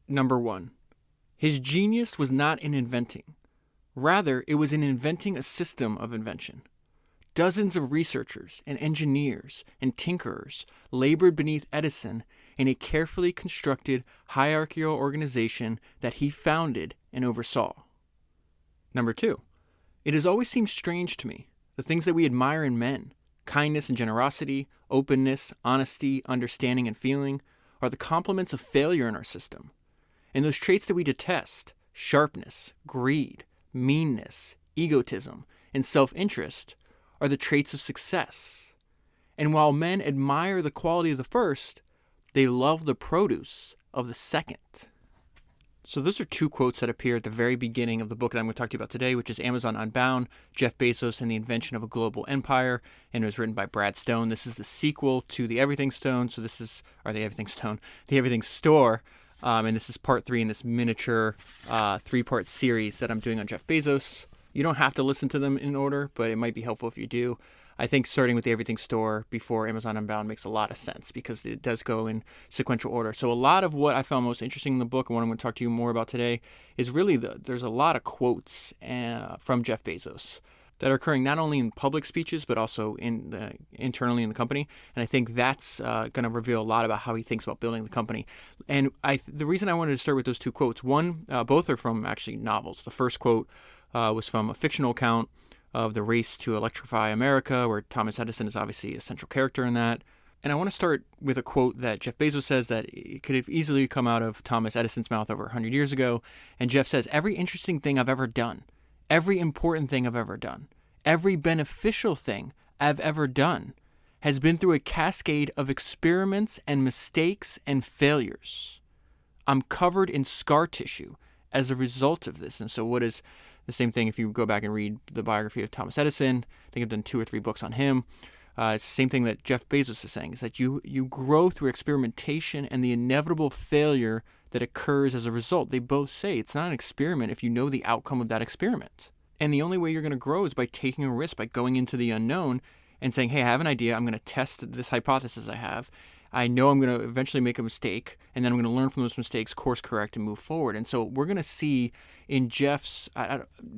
Number 1. His genius was not in inventing. Rather, it was in inventing a system of invention. Dozens of researchers and engineers and tinkerers labored beneath Edison in a carefully constructed hierarchical organization that he founded and oversaw. Number 2. It has always seemed strange to me, the things that we admire in men, kindness and generosity, openness, honesty, understanding, and feeling, are the complements of failure in our system. And those traits that we detest, sharpness, greed, meanness, egotism, and self-interest, are the traits of success. And while men admire the quality of the first, they love the produce of the second. So those are 2 quotes that appear at the very beginning of the book that I'm going to talk to you about today, which is Amazon Unbound, Jeff Bezos and the Invention of a Global Empire, and it was written by Brad Stone. This is the sequel to The Everything Stone, The Everything Store, and this is part 3 in this miniature 3-part series that I'm doing on Jeff Bezos. You don't have to listen to them in order, but it might be helpful if you do. I think starting with the Everything Store before Amazon Unbound makes a lot of sense because it does go in sequential order. So a lot of what I found most interesting in the book and what I'm going to talk to you more about today is really there's a lot of quotes from Jeff Bezos that are occurring not only in public speeches but also internally in the company. And I think that's going to reveal a lot about how he thinks about building the company. And the reason I wanted to start with those 2 quotes, both are from actually novels. The first quote was from a fictional account of the race to electrify America, where Thomas Edison is obviously a central character in that. And I want to start with a quote that Jeff Bezos says that it could have easily come out of Thomas Edison's mouth over 100 years ago. And Jeff says, "Every interesting thing I've ever done, every important thing I've ever done, every beneficial thing I've ever done has been through a cascade of experiments and mistakes and failures. I'm covered in scar tissue as a result of this." And so what is the same thing if you go back and read the biography of Thomas Edison? I think I've done 2 or 3 books on him. It's the same thing that Jeff Bezos is saying, is that you grow through experimentation and the inevitable failure that occurs as a result. They both say it's not an experiment if you know the outcome of that experiment. And the only way you're going to grow is by taking a risk, by going into the unknown and saying, hey, I have an idea. I'm going to test this hypothesis I have. I know I'm going to eventually make a mistake, and then I'm going to learn from those mistakes, course correct, and move forward. And so we're going to see in Jeff's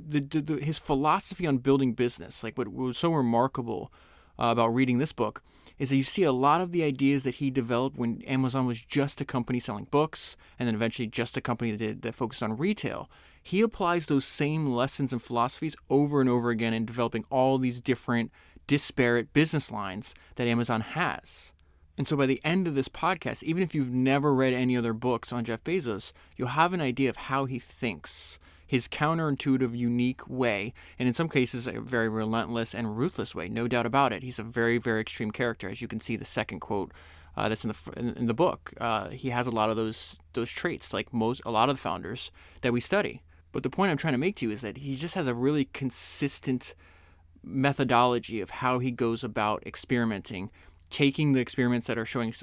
his philosophy on building business. Like what was so remarkable about reading this book is that you see a lot of the ideas that he developed when Amazon was just a company selling books, and then eventually just a company that focused on retail. He applies those same lessons and philosophies over and over again in developing all these different disparate business lines that Amazon has. And so by the end of this podcast, even if you've never read any other books on Jeff Bezos, you'll have an idea of how he thinks, his counterintuitive, unique way, and in some cases a very relentless and ruthless way, no doubt about it. He's a very, very extreme character, as you can see the second quote that's in the book. He has a lot of those traits, like a lot of the founders that we study. But the point I'm trying to make to you is that he just has a really consistent methodology of how he goes about experimenting, taking the experiments that are showing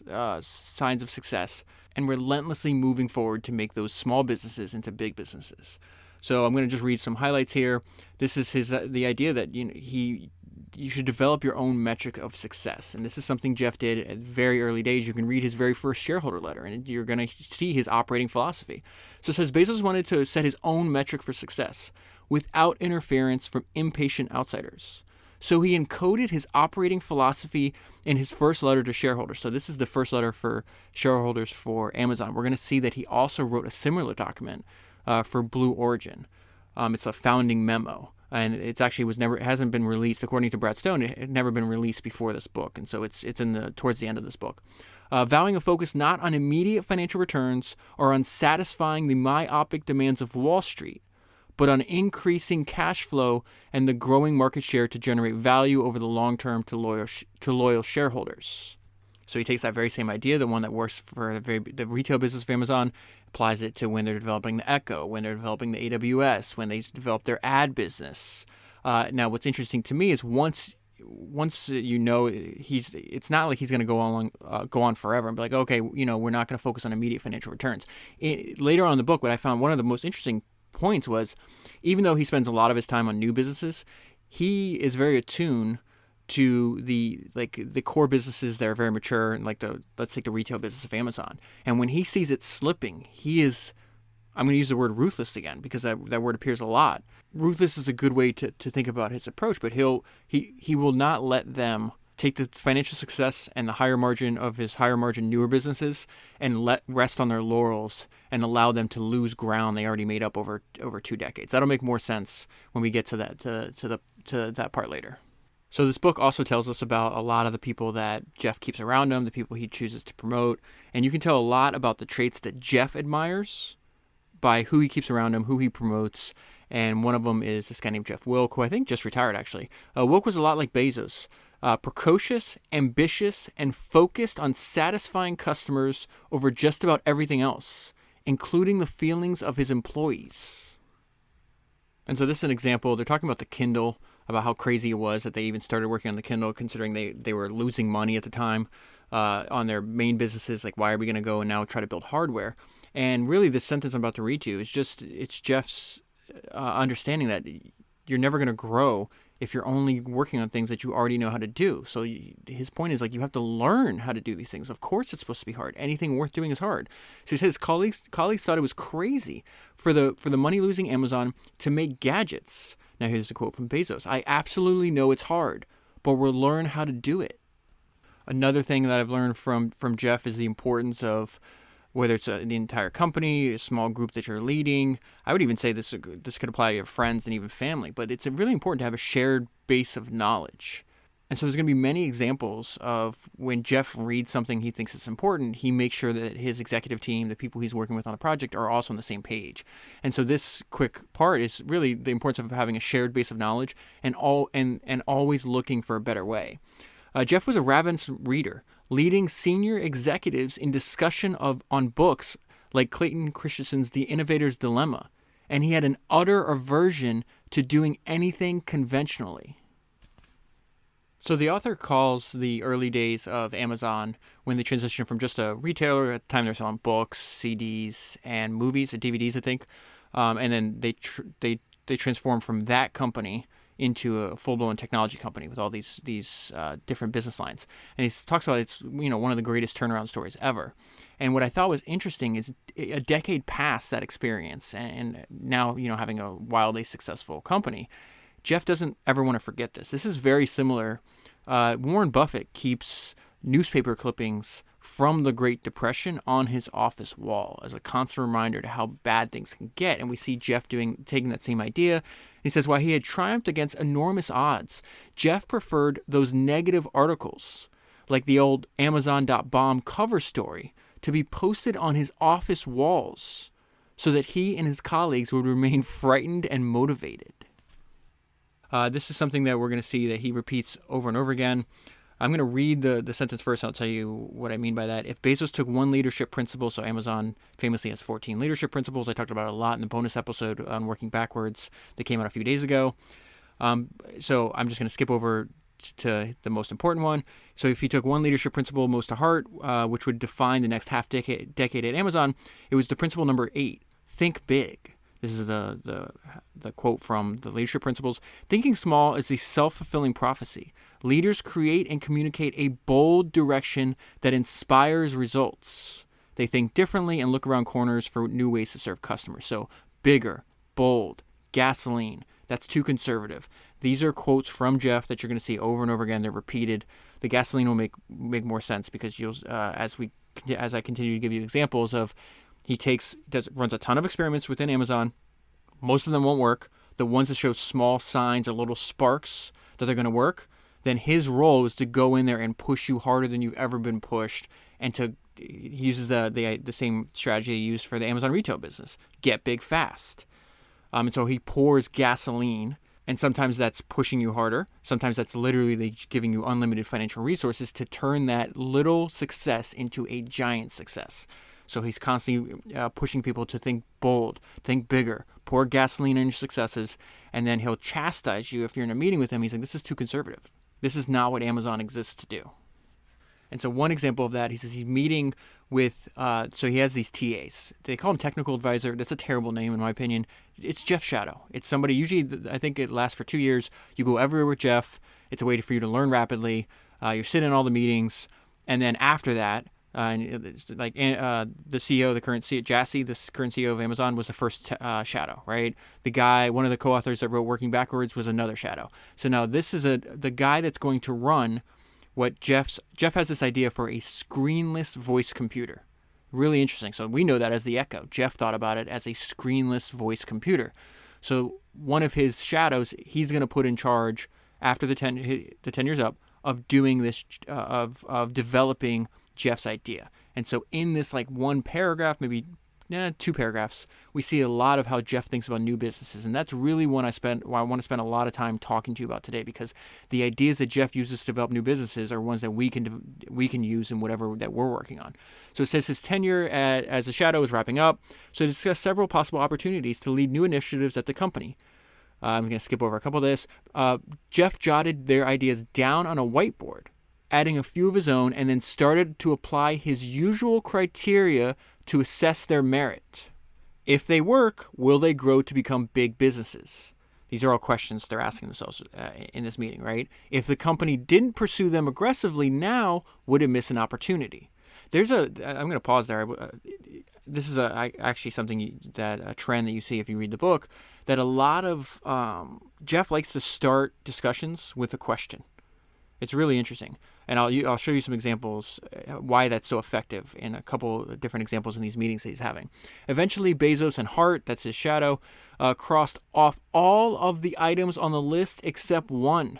signs of success and relentlessly moving forward to make those small businesses into big businesses. So I'm going to just read some highlights here. This is the idea that you should develop your own metric of success. And this is something Jeff did at very early days. You can read his very first shareholder letter, and you're going to see his operating philosophy. So it says Bezos wanted to set his own metric for success without interference from impatient outsiders. So he encoded his operating philosophy in his first letter to shareholders. So this is the first letter for shareholders for Amazon. We're going to see that he also wrote a similar document for Blue Origin. It's a founding memo, and it hasn't been released. According to Brad Stone, it had never been released before this book, and so it's towards the end of this book. Vowing a focus not on immediate financial returns or on satisfying the myopic demands of Wall Street, but on increasing cash flow and the growing market share to generate value over the long term to loyal shareholders. So he takes that very same idea, the one that works for the retail business of Amazon, applies it to when they're developing the Echo, when they're developing the AWS, when they develop their ad business. Now, what's interesting to me is once you know, it's not like he's going to go on forever and be like, okay, we're not going to focus on immediate financial returns. Later on in the book, what I found one of the most interesting points was, even though he spends a lot of his time on new businesses, he is very attuned to the core businesses that are very mature, and let's take the retail business of Amazon. And when he sees it slipping, I'm going to use the word ruthless again because that word appears a lot. Ruthless is a good way to think about his approach, but he will not let them take the financial success and the higher margin of his higher margin newer businesses and let rest on their laurels and allow them to lose ground they already made up over 2 decades. That'll make more sense when we get to that to that part later. So this book also tells us about a lot of the people that Jeff keeps around him, the people he chooses to promote, and you can tell a lot about the traits that Jeff admires by who he keeps around him, who he promotes, and one of them is this guy named Jeff Wilk, who I think just retired actually. Wilk was a lot like Bezos. Precocious, ambitious, and focused on satisfying customers over just about everything else, including the feelings of his employees. And so this is an example. They're talking about the Kindle, about how crazy it was that they even started working on the Kindle, considering they were losing money at the time on their main businesses. Like, why are we going to go and now try to build hardware? And really, this sentence I'm about to read to you it's Jeff's understanding that you're never going to grow if you're only working on things that you already know how to do. So his point is you have to learn how to do these things. Of course it's supposed to be hard. Anything worth doing is hard. So he says colleagues thought it was crazy for the money-losing Amazon to make gadgets. Now here's a quote from Bezos. I absolutely know it's hard, but we'll learn how to do it. Another thing that I've learned from Jeff is the importance of whether it's the entire company, a small group that you're leading. I would even say this could apply to your friends and even family, but it's really important to have a shared base of knowledge. And so there's going to be many examples of when Jeff reads something he thinks is important, he makes sure that his executive team, the people he's working with on the project, are also on the same page. And so this quick part is really the importance of having a shared base of knowledge and always looking for a better way. Jeff was a ravenous reader, leading senior executives in discussion on books like Clayton Christensen's The Innovator's Dilemma, and he had an utter aversion to doing anything conventionally. So the author calls the early days of Amazon, when they transitioned from just a retailer, at the time they were selling books, CDs, and movies, or DVDs, I think, and then they transformed from that company into a full-blown technology company with all these different business lines. And he talks about it's one of the greatest turnaround stories ever. And what I thought was interesting is a decade past that experience, and now having a wildly successful company, Jeff doesn't ever want to forget this. This is very similar. Warren Buffett keeps newspaper clippings from the Great Depression on his office wall as a constant reminder to how bad things can get. And we see Jeff taking that same idea. He says, while he had triumphed against enormous odds, Jeff preferred those negative articles, like the old Amazon.bomb cover story, to be posted on his office walls so that he and his colleagues would remain frightened and motivated. This is something that we're going to see that he repeats over and over again. I'm going to read the sentence first, and I'll tell you what I mean by that. If Bezos took one leadership principle, so Amazon famously has 14 leadership principles. I talked about it a lot in the bonus episode on working backwards that came out a few days ago. So I'm just going to skip over to the most important one. So if he took one leadership principle most to heart, which would define the next half decade at Amazon, it was the principle number 8, think big. This is the quote from the leadership principles. Thinking small is a self-fulfilling prophecy. Leaders create and communicate a bold direction that inspires results. They think differently and look around corners for new ways to serve customers. So bigger, bold, gasoline. That's too conservative. These are quotes from Jeff that you're going to see over and over again. They're repeated. The gasoline will make more sense because as I continue to give you examples of, he runs a ton of experiments within Amazon. Most of them won't work. The ones that show small signs or little sparks that they're going to work, then his role is to go in there and push you harder than you've ever been pushed. And he uses the same strategy he used for the Amazon retail business. Get big fast. And so he pours gasoline, and sometimes that's pushing you harder. Sometimes that's literally giving you unlimited financial resources to turn that little success into a giant success. So he's constantly pushing people to think bold, think bigger, pour gasoline on your successes, and then he'll chastise you if you're in a meeting with him. He's like, this is too conservative. This is not what Amazon exists to do. And so one example of that, he says he's meeting with, so he has these TAs. They call him technical advisor. That's a terrible name in my opinion. It's Jeff Shadow. It's somebody, usually I think it lasts for 2 years. You go everywhere with Jeff, It's a way for you to learn rapidly. You're sitting in all the meetings, and then after that, the CEO, the current CEO, Jassy, the current CEO of Amazon, was the first shadow, right? The guy, one of the co-authors that wrote Working Backwards, was another shadow. So now this is the guy that's going to run what Jeff has this idea for a screenless voice computer. Really interesting. So we know that as the Echo. Jeff thought about it as a screenless voice computer. So one of his shadows, he's going to put in charge after the 10 years up of doing this, of developing Jeff's idea. And so in this like one paragraph, maybe 2 paragraphs, we see a lot of how Jeff thinks about new businesses. And that's really why I want to spend a lot of time talking to you about today, because the ideas that Jeff uses to develop new businesses are ones that we can use in whatever that we're working on. So it says his tenure as a shadow is wrapping up. So discuss several possible opportunities to lead new initiatives at the company. I'm going to skip over a couple of this. Jeff jotted their ideas down on a whiteboard, adding a few of his own, and then started to apply his usual criteria to assess their merit. If they work, will they grow to become big businesses? These are all questions they're asking themselves in this meeting, right? If the company didn't pursue them aggressively now, would it miss an opportunity? I'm going to pause there. This is actually something a trend that you see if you read the book, that a lot of Jeff likes to start discussions with a question. It's really interesting. And I'll show you some examples why that's so effective in a couple of different examples in these meetings that he's having. Eventually, Bezos and Hart, that's his shadow, crossed off all of the items on the list except one,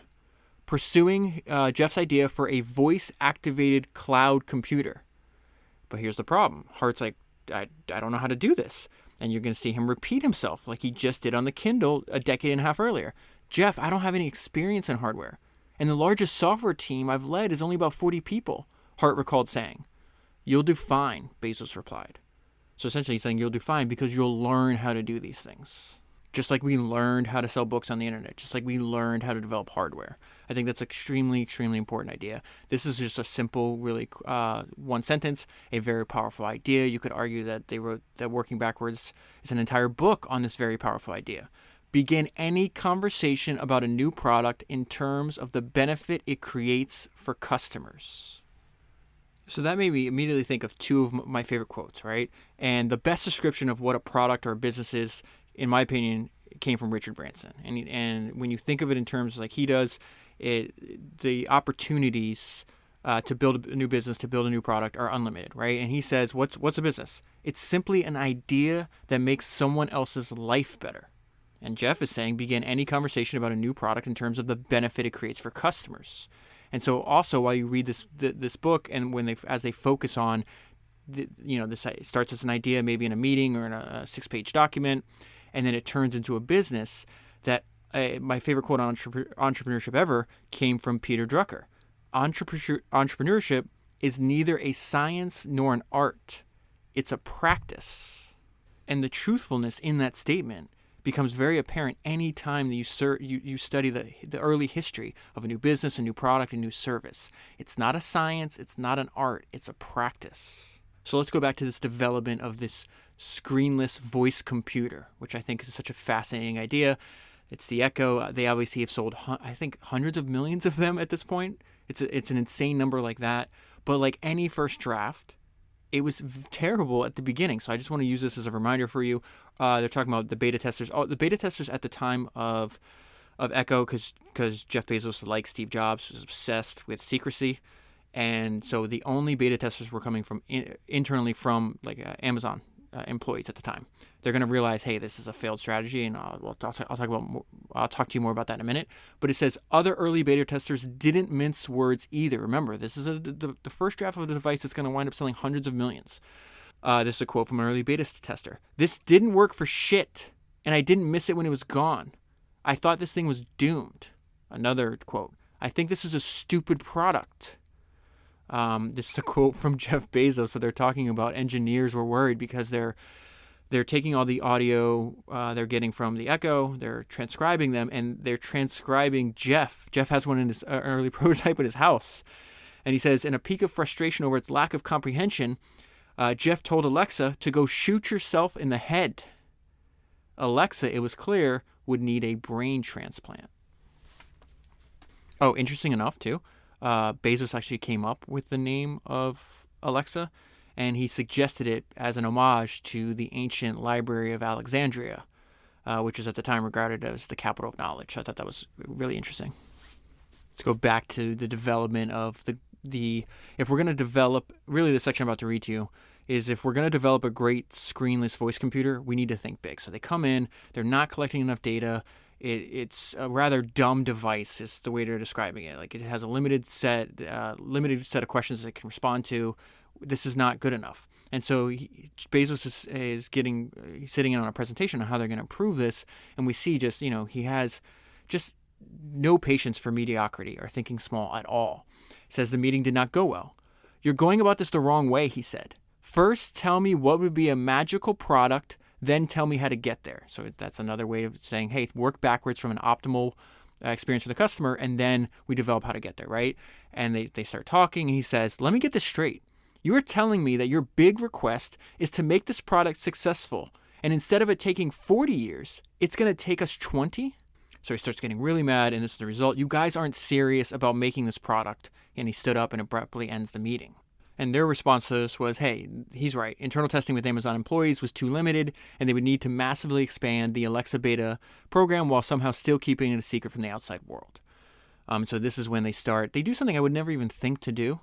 pursuing Jeff's idea for a voice-activated cloud computer. But here's the problem. Hart's like, I don't know how to do this. And you're going to see him repeat himself like he just did on the Kindle a decade and a half earlier. Jeff, I don't have any experience in hardware. And the largest software team I've led is only about 40 people, Hart recalled saying. You'll do fine, Bezos replied. So essentially he's saying you'll do fine because you'll learn how to do these things. Just like we learned how to sell books on the internet, just like we learned how to develop hardware. I think that's extremely, extremely important idea. This is just a simple, really one sentence, a very powerful idea. You could argue that they wrote that Working Backwards is an entire book on this very powerful idea. Begin any conversation about a new product in terms of the benefit it creates for customers. So that made me immediately think of 2 of my favorite quotes, right? And the best description of what a product or a business is, in my opinion, came from Richard Branson. And when you think of it in terms like he does, the opportunities to build a new business, to build a new product are unlimited, right? And he says, what's a business? It's simply an idea that makes someone else's life better. And Jeff is saying begin any conversation about a new product in terms of the benefit it creates for customers. And so also while you read this book and as they focus on, this starts as an idea maybe in a meeting or in a 6-page document, and then it turns into a business that my favorite quote on entrepreneurship ever came from Peter Drucker. Entrepreneurship is neither a science nor an art. It's a practice. And the truthfulness in that statement becomes very apparent any time that you study the early history of a new business, a new product, a new service. It's not a science, it's not an art, it's a practice. So let's go back to this development of this screenless voice computer, which I think is such a fascinating idea. It's the Echo. They obviously have sold, I think, hundreds of millions of them at this point. It's an insane number like that. But like any first draft, it was terrible at the beginning. So I just want to use this as a reminder for you. They're talking about the beta testers. Oh, the beta testers at the time of Echo, because Jeff Bezos, like Steve Jobs, was obsessed with secrecy. And so the only beta testers were coming from internally from Amazon employees at the time. They're going to realize, hey, this is a failed strategy, and I'll talk to you more about that in a minute. But it says other early beta testers didn't mince words either. Remember, this is the first draft of the device that's going to wind up selling hundreds of millions. This is a quote from an early beta tester. This didn't work for shit, and I didn't miss it when it was gone. I thought this thing was doomed. Another quote. I think this is a stupid product. This is a quote from Jeff Bezos. So they're talking about engineers were worried because they're taking all the audio they're getting from the Echo, they're transcribing them, and they're transcribing Jeff. Jeff has one in his early prototype at his house. And he says, in a peak of frustration over its lack of comprehension, Jeff told Alexa to go shoot yourself in the head. Alexa, it was clear, would need a brain transplant. Oh, interesting enough, too. Bezos actually came up with the name of Alexa, and he suggested it as an homage to the ancient Library of Alexandria, which was at the time regarded as the capital of knowledge. I thought that was really interesting. Let's go back to the development of the if we're going to develop, really the section I'm about to read to you, is if we're going to develop a great screenless voice computer, we need to think big. So they come in, they're not collecting enough data. It's a rather dumb device is the way they're describing it. Like it has a limited set of questions that it can respond to. This is not good enough. And so Bezos is sitting in on a presentation on how they're going to improve this. And we see just, he has just no patience for mediocrity or thinking small at all. He says the meeting did not go well. You're going about this the wrong way, he said. First, tell me what would be a magical product, then tell me how to get there. So that's another way of saying, hey, work backwards from an optimal experience for the customer, and then we develop how to get there, right? And they start talking, and he says, let me get this straight. You are telling me that your big request is to make this product successful, and instead of it taking 40 years, it's going to take us 20? So he starts getting really mad, and this is the result. You guys aren't serious about making this product. And he stood up and abruptly ends the meeting. And their response to this was, hey, he's right. Internal testing with Amazon employees was too limited, and they would need to massively expand the Alexa beta program while somehow still keeping it a secret from the outside world. So this is when they do something I would never even think to do.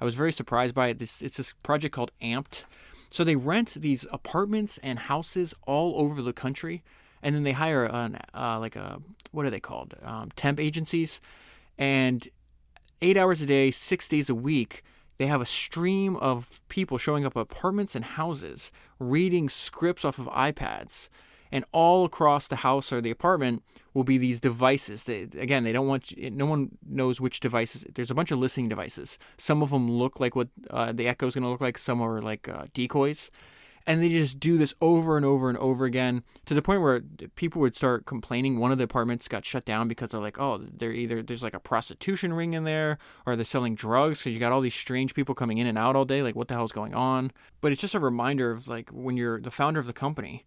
I was very surprised by it. It's this project called Amped. So they rent these apartments and houses all over the country, and then they hire what are they called? Temp agencies. And 8 hours a day, 6 days a week, they have a stream of people showing up at apartments and houses, reading scripts off of iPads. And all across the house or the apartment will be these devices. They don't want, no one knows which devices. There's a bunch of listening devices. Some of them look like what the Echo is going to look like. Some are like decoys. And they just do this over and over and over again to the point where people would start complaining. One of the apartments got shut down because they're like, oh, there's like a prostitution ring in there, or they're selling drugs because you got all these strange people coming in and out all day. Like, what the hell's going on? But it's just a reminder of like when you're the founder of the company,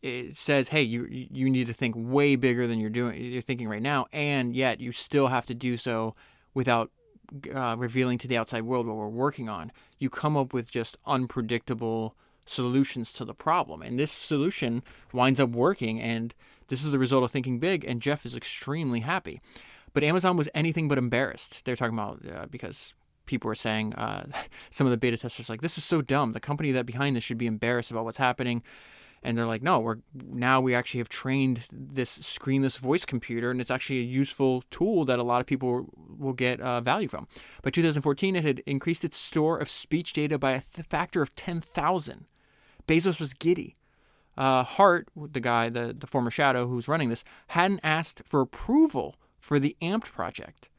it says, hey, you need to think way bigger than you're thinking right now, and yet you still have to do so without revealing to the outside world what we're working on. You come up with just unpredictable solutions to the problem, and this solution winds up working, and this is the result of thinking big, and Jeff is extremely happy. But Amazon was anything but embarrassed. They're talking about because people were saying, some of the beta testers like, this is so dumb. The company that behind this should be embarrassed about what's happening. And they're like, no, we actually have trained this screenless voice computer, and it's actually a useful tool that a lot of people will get value from. By 2014, it had increased its store of speech data by a factor of 10,000. Bezos was giddy. Hart, the guy, the former shadow who's running this, hadn't asked for approval for the Amped project.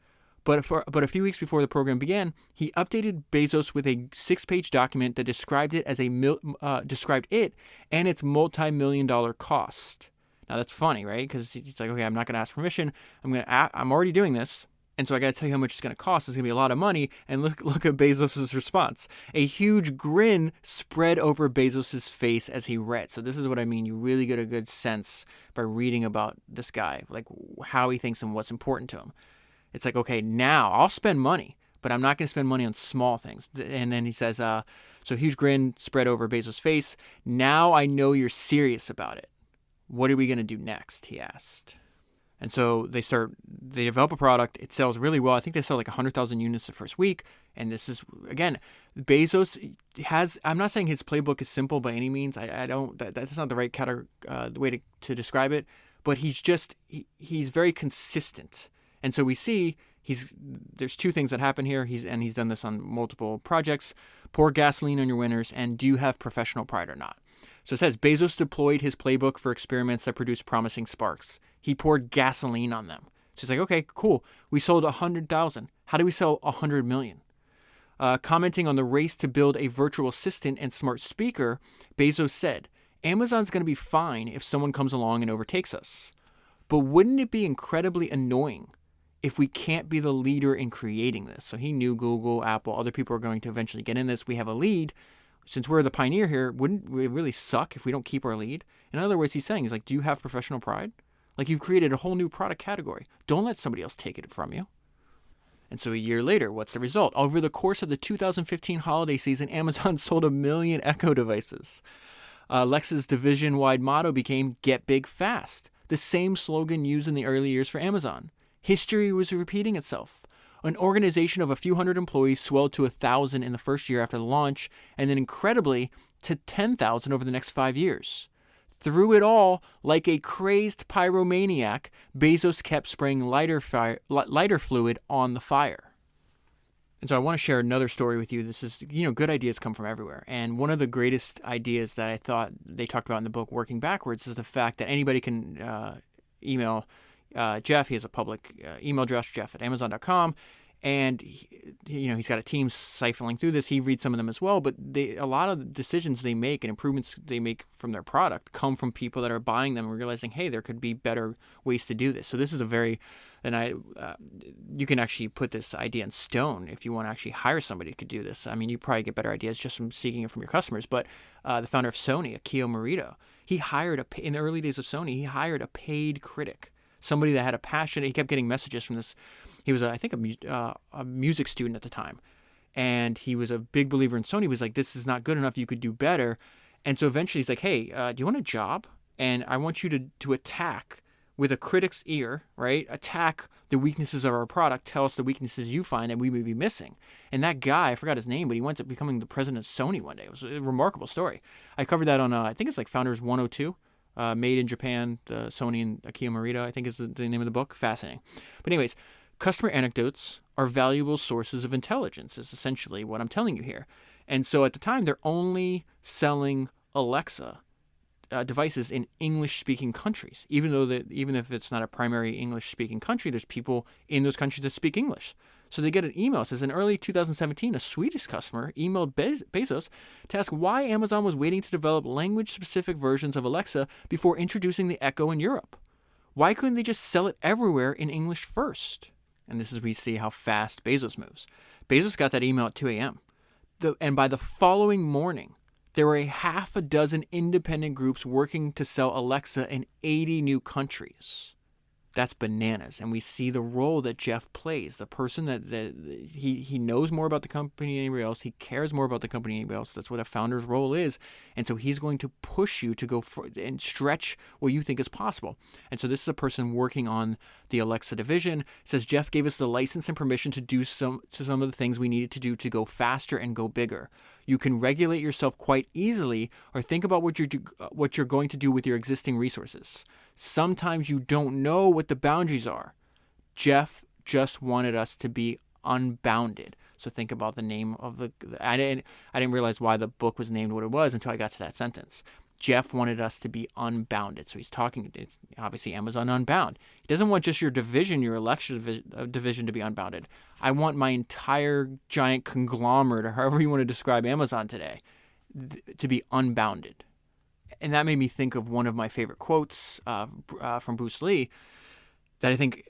But a few weeks before the program began, he updated Bezos with a 6-page document that described it and its multi-million-dollar cost. Now that's funny, right? Because he's like, okay, I'm not going to ask permission. I'm already doing this, and so I got to tell you how much it's going to cost. It's going to be a lot of money. And look at Bezos' response. A huge grin spread over Bezos' face as he read. So this is what I mean. You really get a good sense by reading about this guy, like how he thinks and what's important to him. It's like, okay, now I'll spend money, but I'm not going to spend money on small things. And then he says, so a huge grin spread over Bezos' face. Now I know you're serious about it. What are we going to do next? He asked. And so they develop a product. It sells really well. I think they sell like 100,000 units the first week. And this is, again, Bezos has, I'm not saying his playbook is simple by any means. That's not the right way to describe it. But he's very consistent. And so we see there's two things that happen here. He's done this on multiple projects. Pour gasoline on your winners, and do you have professional pride or not? So it says Bezos deployed his playbook for experiments that produced promising sparks. He poured gasoline on them. So he's like, okay, cool. We sold 100,000. How do we sell 100 million? Commenting on the race to build a virtual assistant and smart speaker, Bezos said, Amazon's going to be fine if someone comes along and overtakes us. But wouldn't it be incredibly annoying if we can't be the leader in creating this? So he knew Google, Apple, other people are going to eventually get in this. We have a lead. Since we're the pioneer here, wouldn't it really suck if we don't keep our lead? In other words, he's saying, do you have professional pride? Like, you've created a whole new product category. Don't let somebody else take it from you. And so a year later, what's the result? Over the course of the 2015 holiday season, Amazon sold 1 million Echo devices. Alexa's division-wide motto became "Get Big Fast," the same slogan used in the early years for Amazon. History was repeating itself. An organization of a few hundred employees swelled to 1,000 in the first year after the launch, and then incredibly to 10,000 over the next 5 years. Through it all, like a crazed pyromaniac, Bezos kept spraying lighter fluid on the fire. And so I want to share another story with you. This is, good ideas come from everywhere. And one of the greatest ideas that I thought they talked about in the book, Working Backwards, is the fact that anybody can email Jeff. He has a public email address, jeff@amazon.com. And he's got a team siphoning through this. He reads some of them as well, but a lot of the decisions they make and improvements they make from their product come from people that are buying them and realizing, hey, there could be better ways to do this. So this is you can actually put this idea in stone if you want to actually hire somebody who could do this. I mean, you probably get better ideas just from seeking it from your customers. But the founder of Sony, Akio Morita, in the early days of Sony, he hired a paid critic, somebody that had a passion. He kept getting messages from this. He was, I think, a music student at the time, and he was a big believer in Sony. He was like, this is not good enough. You could do better. And so eventually he's like, hey, do you want a job? And I want you to attack with a critic's ear, right? Attack the weaknesses of our product. Tell us the weaknesses you find that we may be missing. And that guy, I forgot his name, but he winds up becoming the president of Sony one day. It was a remarkable story. I covered that on, I think it's like Founders 102. Made in Japan, Sony and Akio Morita, I think is the name of the book. Fascinating. But anyways, customer anecdotes are valuable sources of intelligence is essentially what I'm telling you here. And so at the time, they're only selling Alexa devices in English-speaking countries, even if it's not a primary English-speaking country, there's people in those countries that speak English. So they get an email. It says in early 2017, a Swedish customer emailed Bezos to ask why Amazon was waiting to develop language-specific versions of Alexa before introducing the Echo in Europe. Why couldn't they just sell it everywhere in English first? And this is where we see how fast Bezos moves. Bezos got that email at 2 a.m. And by the following morning, there were a half a dozen independent groups working to sell Alexa in 80 new countries. That's bananas. And we see the role that Jeff plays, the person that he knows more about the company than anybody else. He cares more about the company than anybody else. That's what a founder's role is. And so he's going to push you to go and stretch what you think is possible. And so this is a person working on the Alexa division. It says Jeff gave us the license and permission to do some of the things we needed to do to go faster and go bigger. You can regulate yourself quite easily or think about what you're going to do with your existing resources. Sometimes you don't know what the boundaries are. Jeff just wanted us to be unbounded. So think about the name of I didn't realize why the book was named what it was until I got to that sentence. Jeff wanted us to be unbounded. So he's talking, obviously, Amazon Unbound. He doesn't want just your division, your Alexa division to be unbounded. I want my entire giant conglomerate, or however you want to describe Amazon today, to be unbounded. And that made me think of one of my favorite quotes from Bruce Lee that I think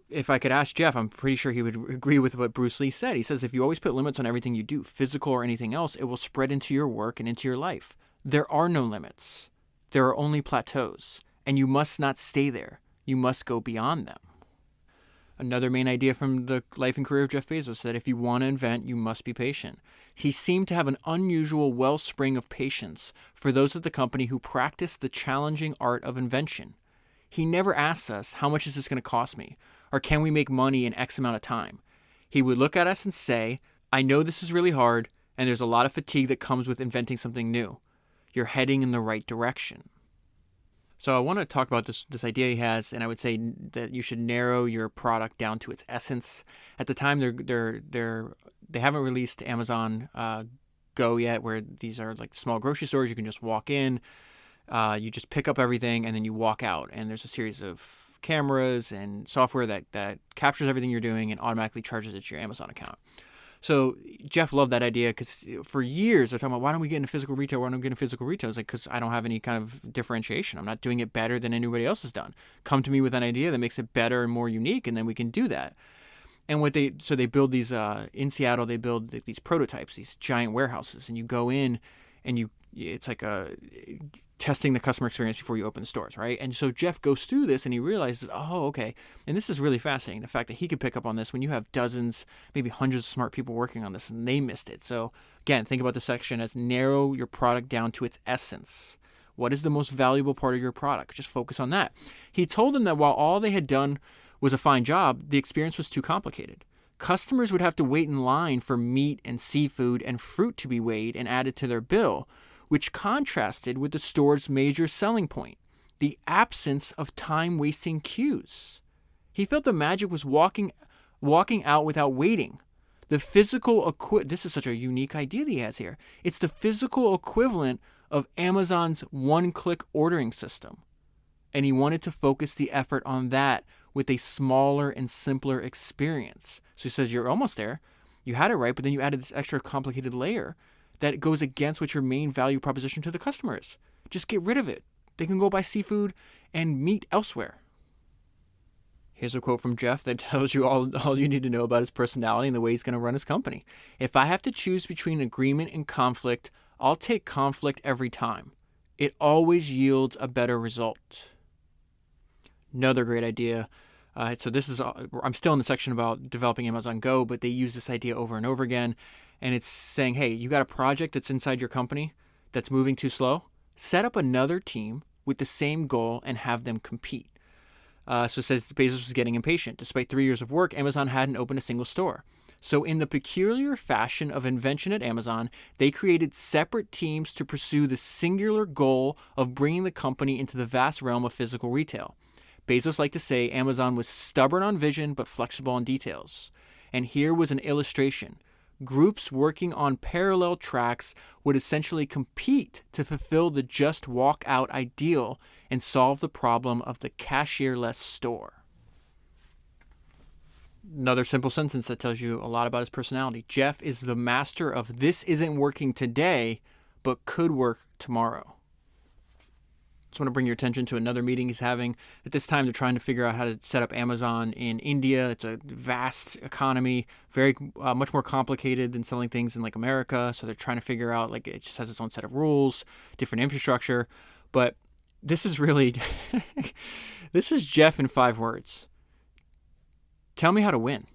if I could ask Jeff, I'm pretty sure he would agree with what Bruce Lee said. He says, if you always put limits on everything you do, physical or anything else, it will spread into your work and into your life. There are no limits. There are only plateaus, and you must not stay there. You must go beyond them. Another main idea from the life and career of Jeff Bezos said, if you want to invent, you must be patient. He seemed to have an unusual wellspring of patience for those at the company who practice the challenging art of invention. He never asks us, how much is this going to cost me? Or can we make money in X amount of time? He would look at us and say, I know this is really hard, and there's a lot of fatigue that comes with inventing something new. You're heading in the right direction. So I want to talk about this idea he has, and I would say that you should narrow your product down to its essence. At the time, they haven't released Amazon Go yet, where these are like small grocery stores. You can just walk in, you just pick up everything, and then you walk out. And there's a series of cameras and software that captures everything you're doing and automatically charges it to your Amazon account. So Jeff loved that idea because for years they're talking about, why don't we get into physical retail? Why don't we get into physical retail? It's like, because I don't have any kind of differentiation. I'm not doing it better than anybody else has done. Come to me with an idea that makes it better and more unique, and then we can do that. And they build these, in Seattle, they build these prototypes, these giant warehouses, and you go in and it's like testing the customer experience before you open the stores, right? And so Jeff goes through this and he realizes, oh, okay. And this is really fascinating, the fact that he could pick up on this when you have dozens, maybe hundreds of smart people working on this and they missed it. So again, think about the section as narrow your product down to its essence. What is the most valuable part of your product? Just focus on that. He told them that while all they had done was a fine job, the experience was too complicated. Customers would have to wait in line for meat and seafood and fruit to be weighed and added to their bill, which contrasted with the store's major selling point, the absence of time-wasting queues. He felt the magic was walking out without waiting. The physical this is such a unique idea that he has here. It's the physical equivalent of Amazon's one-click ordering system. And he wanted to focus the effort on that with a smaller and simpler experience. So he says, you're almost there. You had it right, but then you added this extra complicated layer that goes against what your main value proposition to the customer is. Just get rid of it. They can go buy seafood and meat elsewhere. Here's a quote from Jeff that tells you all you need to know about his personality and the way he's going to run his company. If I have to choose between agreement and conflict, I'll take conflict every time. It always yields a better result. Another great idea. So this is, I'm still in the section about developing Amazon Go, but they use this idea over and over again. And it's saying, hey, you got a project that's inside your company that's moving too slow. Set up another team with the same goal and have them compete. So it says Bezos was getting impatient. Despite 3 years of work, Amazon hadn't opened a single store. So in the peculiar fashion of invention at Amazon, they created separate teams to pursue the singular goal of bringing the company into the vast realm of physical retail. Bezos liked to say Amazon was stubborn on vision but flexible on details. And here was an illustration. Groups working on parallel tracks would essentially compete to fulfill the just walk out ideal and solve the problem of the cashier-less store. Another simple sentence that tells you a lot about his personality. Jeff is the master of this isn't working today, but could work tomorrow. Just want to bring your attention to another meeting he's having. At this time, they're trying to figure out how to set up Amazon in India. It's a vast economy, very much more complicated than selling things in like America. So they're trying to figure out, like, it just has its own set of rules, different infrastructure. But this is really, this is Jeff in 5 words. Tell me how to win.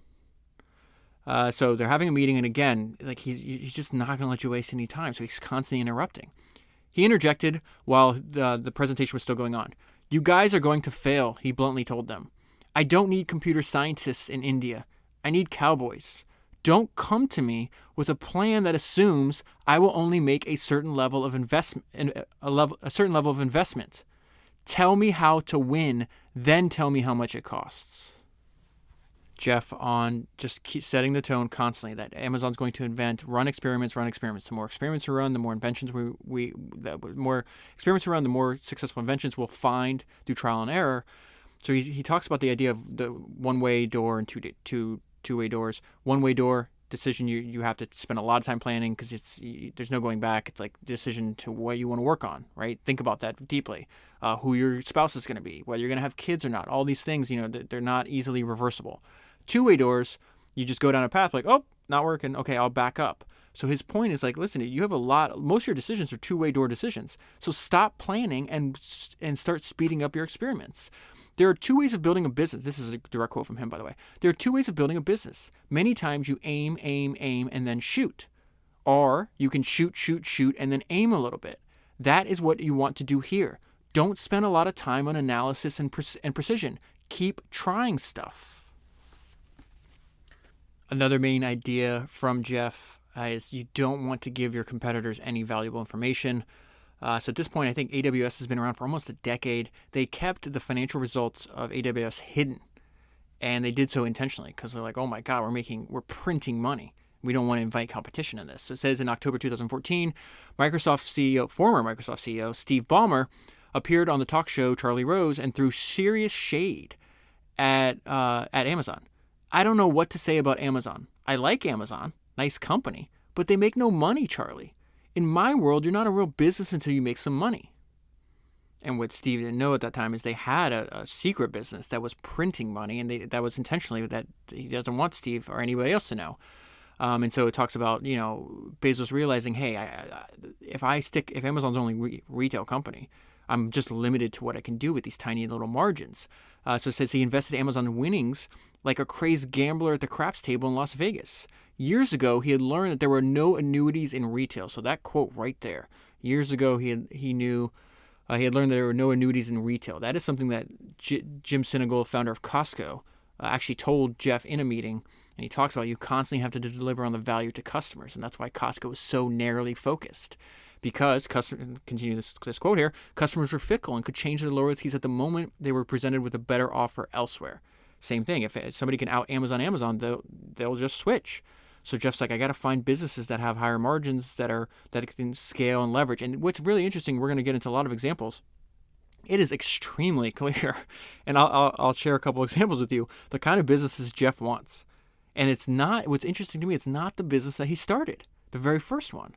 So they're having a meeting, and again, like he's just not going to let you waste any time. So he's constantly interrupting. He interjected while the presentation was still going on. You guys are going to fail, he bluntly told them. I don't need computer scientists in India. I need cowboys. Don't come to me with a plan that assumes I will only make a certain level of investment. Tell me how to win, then tell me how much it costs. Jeff on just keep setting the tone constantly that Amazon's going to run experiments. The more experiments we run, the more inventions the more experiments we run, the more successful inventions we'll find through trial and error. So he talks about the idea of the one-way door and two-way doors. One-way door decision, you have to spend a lot of time planning because there's no going back. It's like decision to what you want to work on, right? Think about that deeply. Who your spouse is going to be, whether you're going to have kids or not. All these things, they're not easily reversible. Two-way doors, you just go down a path like, oh, not working. Okay, I'll back up. So his point is like, listen, you have most of your decisions are two-way door decisions. So stop planning and start speeding up your experiments. There are 2 ways of building a business. This is a direct quote from him, by the way. There are 2 ways of building a business. Many times you aim, and then shoot. Or you can shoot, and then aim a little bit. That is what you want to do here. Don't spend a lot of time on analysis and precision. Keep trying stuff. Another main idea from Jeff is you don't want to give your competitors any valuable information. So at this point, I think AWS has been around for almost a decade. They kept the financial results of AWS hidden, and they did so intentionally because they're like, oh my God, we're printing money. We don't want to invite competition in this. So it says in October 2014, former Microsoft CEO Steve Ballmer appeared on the talk show Charlie Rose and threw serious shade at Amazon. I don't know what to say about Amazon. I like Amazon, nice company, but they make no money, Charlie. In my world, you're not a real business until you make some money. And what Steve didn't know at that time is they had a secret business that was printing money, and that was intentionally that he doesn't want Steve or anybody else to know. And so it talks about, Bezos realizing, hey, if Amazon's only retail company, I'm just limited to what I can do with these tiny little margins. So it says he invested Amazon winnings like a crazed gambler at the craps table in Las Vegas. Years ago, he had learned that there were no annuities in retail. So that quote right there. Years ago, he had learned that there were no annuities in retail. That is something that Jim Sinegal, founder of Costco, actually told Jeff in a meeting. And he talks about you constantly have to deliver on the value to customers. And that's why Costco is so narrowly focused. Because, continue this quote here, customers were fickle and could change their loyalties at the moment they were presented with a better offer elsewhere. Same thing. If somebody can out Amazon, they'll just switch. So Jeff's like, I got to find businesses that have higher margins that can scale and leverage. And what's really interesting, we're going to get into a lot of examples. It is extremely clear, and I'll share a couple examples with you, the kind of businesses Jeff wants. And it's not, what's interesting to me, it's not the business that he started, the very first one.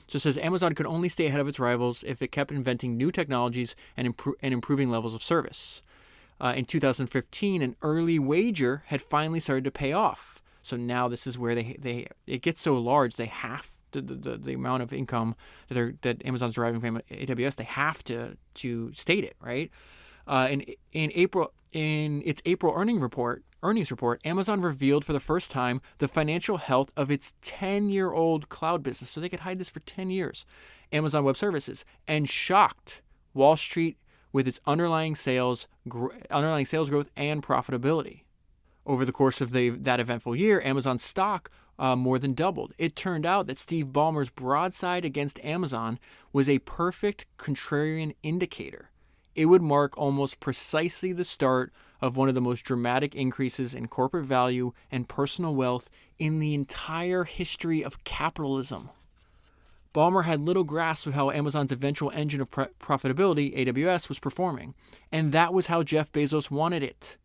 So it says Amazon could only stay ahead of its rivals if it kept inventing new technologies and improving levels of service. In 2015, an early wager had finally started to pay off. So now this is where it gets so large, they have the amount of income that Amazon's deriving from AWS, they have to state it, right? In its April earnings report, Amazon revealed for the first time the financial health of its 10-year-old cloud business. So they could hide this for 10 years, Amazon Web Services, and shocked Wall Street with its underlying sales growth and profitability. Over the course of that eventful year, Amazon's stock more than doubled. It turned out that Steve Ballmer's broadside against Amazon was a perfect contrarian indicator. It would mark almost precisely the start of one of the most dramatic increases in corporate value and personal wealth in the entire history of capitalism. Ballmer had little grasp of how Amazon's eventual engine of profitability, AWS, was performing, and that was how Jeff Bezos wanted it.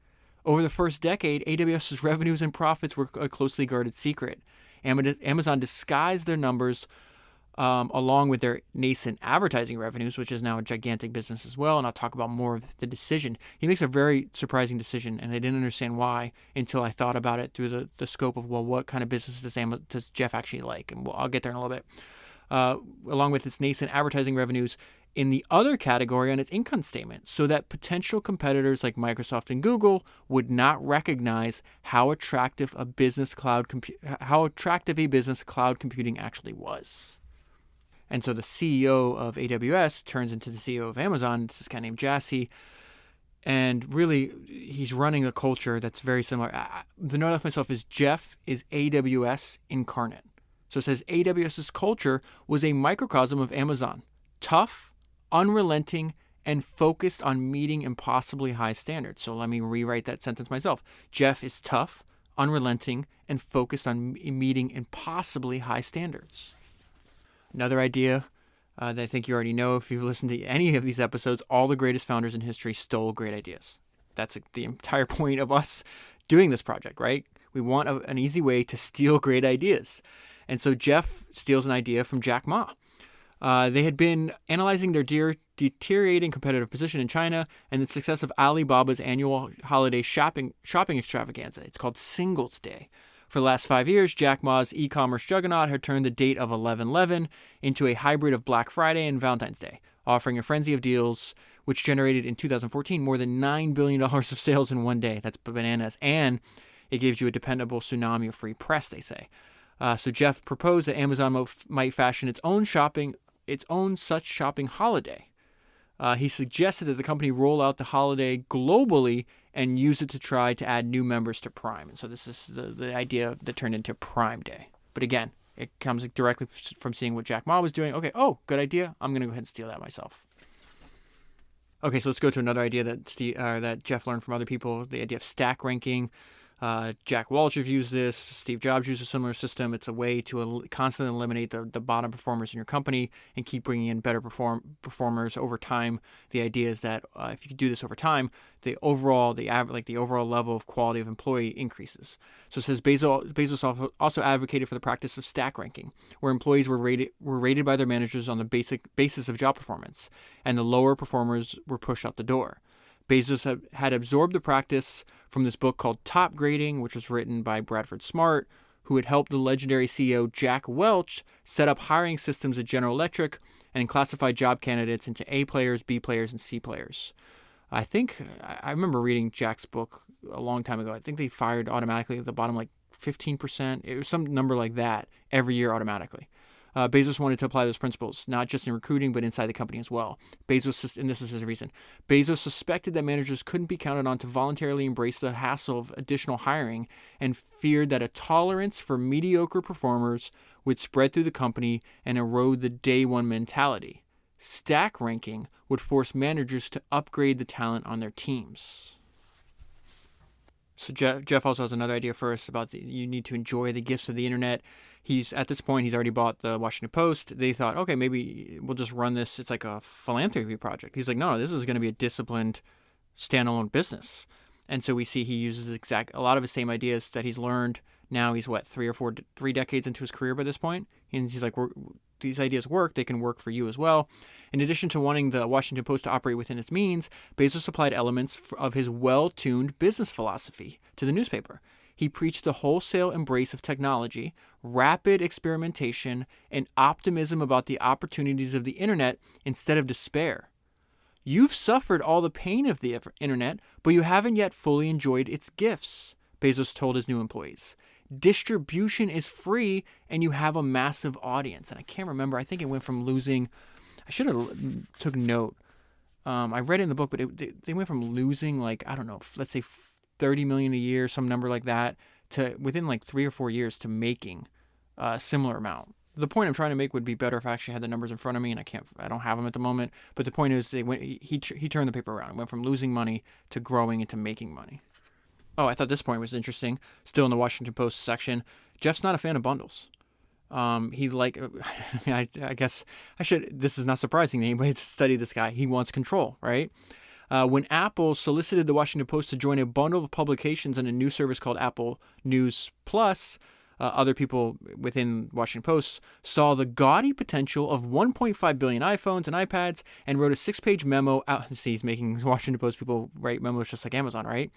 Over the first decade, AWS's revenues and profits were a closely guarded secret. Amazon disguised their numbers along with their nascent advertising revenues, which is now a gigantic business as well, and I'll talk about more of the decision. He makes a very surprising decision, and I didn't understand why until I thought about it through the scope of, well, what kind of business does Jeff actually like? And I'll get there in a little bit. Along with its nascent advertising revenues in the other category on its income statement, so that potential competitors like Microsoft and Google would not recognize how attractive a business cloud computing actually was. And so the CEO of AWS turns into the CEO of Amazon. This is a guy named Jassy. And really, he's running a culture that's very similar. The note I left myself is Jeff is AWS incarnate. So it says AWS's culture was a microcosm of Amazon. Tough, unrelenting, and focused on meeting impossibly high standards. So let me rewrite that sentence myself. Jeff is tough, unrelenting, and focused on meeting impossibly high standards. Another idea that I think you already know if you've listened to any of these episodes, all the greatest founders in history stole great ideas. That's the entire point of us doing this project, right? We want an easy way to steal great ideas. And so Jeff steals an idea from Jack Ma. They had been analyzing their deteriorating competitive position in China and the success of Alibaba's annual holiday shopping extravaganza. It's called Singles Day. For the last 5 years, Jack Ma's e-commerce juggernaut had turned the date of 11/11 into a hybrid of Black Friday and Valentine's Day, offering a frenzy of deals which generated in 2014 more than $9 billion of sales in one day. That's bananas. And it gives you a dependable tsunami of free press, they say. So Jeff proposed that Amazon might fashion its own such shopping holiday. He suggested that the company roll out the holiday globally and use it to try to add new members to Prime. And so this is the idea that turned into Prime Day. But again, it comes directly from seeing what Jack Ma was doing. Okay, good idea. I'm going to go ahead and steal that myself. Okay, so let's go to another idea that Jeff learned from other people, the idea of stack ranking. Jack Welch have used this. Steve Jobs used a similar system. It's a way to constantly eliminate the bottom performers in your company and keep bringing in better performers over time. The idea is that if you do this over time, the overall level of quality of employee increases. So it says Bezos also advocated for the practice of stack ranking, where employees were rated by their managers on the basis of job performance, and the lower performers were pushed out the door. Bezos had absorbed the practice from this book called Top Grading, which was written by Bradford Smart, who had helped the legendary CEO Jack Welch set up hiring systems at General Electric and classify job candidates into A players, B players, and C players. I remember reading Jack's book a long time ago. I think they fired automatically at the bottom like 15%. It was some number like that every year automatically. Bezos wanted to apply those principles, not just in recruiting, but inside the company as well. And this is his reason, Bezos suspected that managers couldn't be counted on to voluntarily embrace the hassle of additional hiring and feared that a tolerance for mediocre performers would spread through the company and erode the day one mentality. Stack ranking would force managers to upgrade the talent on their teams. So Jeff also has another idea for us about you need to enjoy the gifts of the internet. At this point, he's already bought the Washington Post. They thought, okay, maybe we'll just run this. It's like a philanthropy project. He's like, no, this is going to be a disciplined, standalone business. And so we see he uses a lot of the same ideas that he's learned. Now he's 3 decades into his career by this point. And he's like, these ideas work. They can work for you as well. In addition to wanting the Washington Post to operate within its means, Bezos applied elements of his well-tuned business philosophy to the newspaper. He preached the wholesale embrace of technology, rapid experimentation, and optimism about the opportunities of the internet instead of despair. You've suffered all the pain of the internet, but you haven't yet fully enjoyed its gifts, Bezos told his new employees. Distribution is free, and you have a massive audience. And I can't remember. I think it went from losing. I should have took note. I read it in the book, but they went from losing let's say 30 million a year, some number like that, to within like 3 or 4 years to making a similar amount. The point I'm trying to make would be better if I actually had the numbers in front of me, and I don't have them at the moment. But the point is, he turned the paper around. It went from losing money to growing into making money. Oh, I thought this point was interesting. Still in the Washington Post section, Jeff's not a fan of bundles. I guess I should. This is not surprising to anybody to study this guy. He wants control, right? When Apple solicited the Washington Post to join a bundle of publications in a new service called Apple News Plus, other people within Washington Post saw the gaudy potential of 1.5 billion iPhones and iPads and wrote a 6-page memo out. See, he's making Washington Post people write memos just like Amazon, right?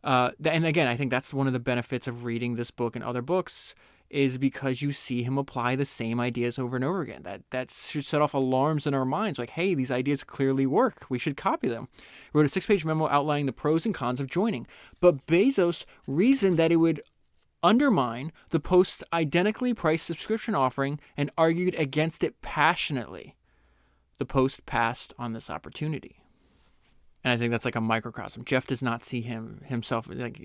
And again, I think that's one of the benefits of reading this book and other books is because you see him apply the same ideas over and over again. That should set off alarms in our minds, like, hey, these ideas clearly work. We should copy them. He wrote a 6-page memo outlining the pros and cons of joining. But Bezos reasoned that it would undermine the Post's identically priced subscription offering and argued against it passionately. The Post passed on this opportunity. And I think that's like a microcosm. Jeff does not see himself, like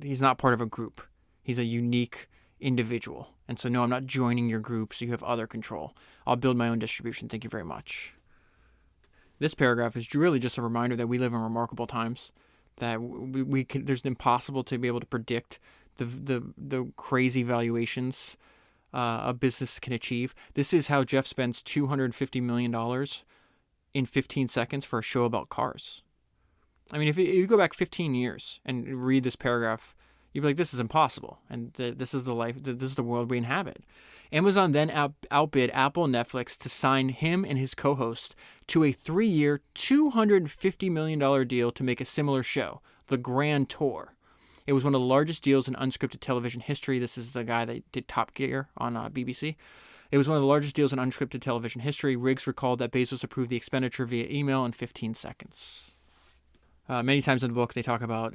he's not part of a group. He's a unique individual. And so, no, I'm not joining your group, so you have other control. I'll build my own distribution. Thank you very much. This paragraph is really just a reminder that we live in remarkable times, that there's impossible to be able to predict the crazy valuations a business can achieve. This is how Jeff spends $250 million in 15 seconds for a show about cars. I mean, if you go back 15 years and read this paragraph, you'd be like, this is impossible. And this is the life, this is the world we inhabit. Amazon then outbid Apple and Netflix to sign him and his co-host to a 3-year, $250 million deal to make a similar show, The Grand Tour. It was one of the largest deals in unscripted television history. This is the guy that did Top Gear on BBC. It was one of the largest deals in unscripted television history. Riggs recalled that Bezos approved the expenditure via email in 15 seconds. Many times in the book, they talk about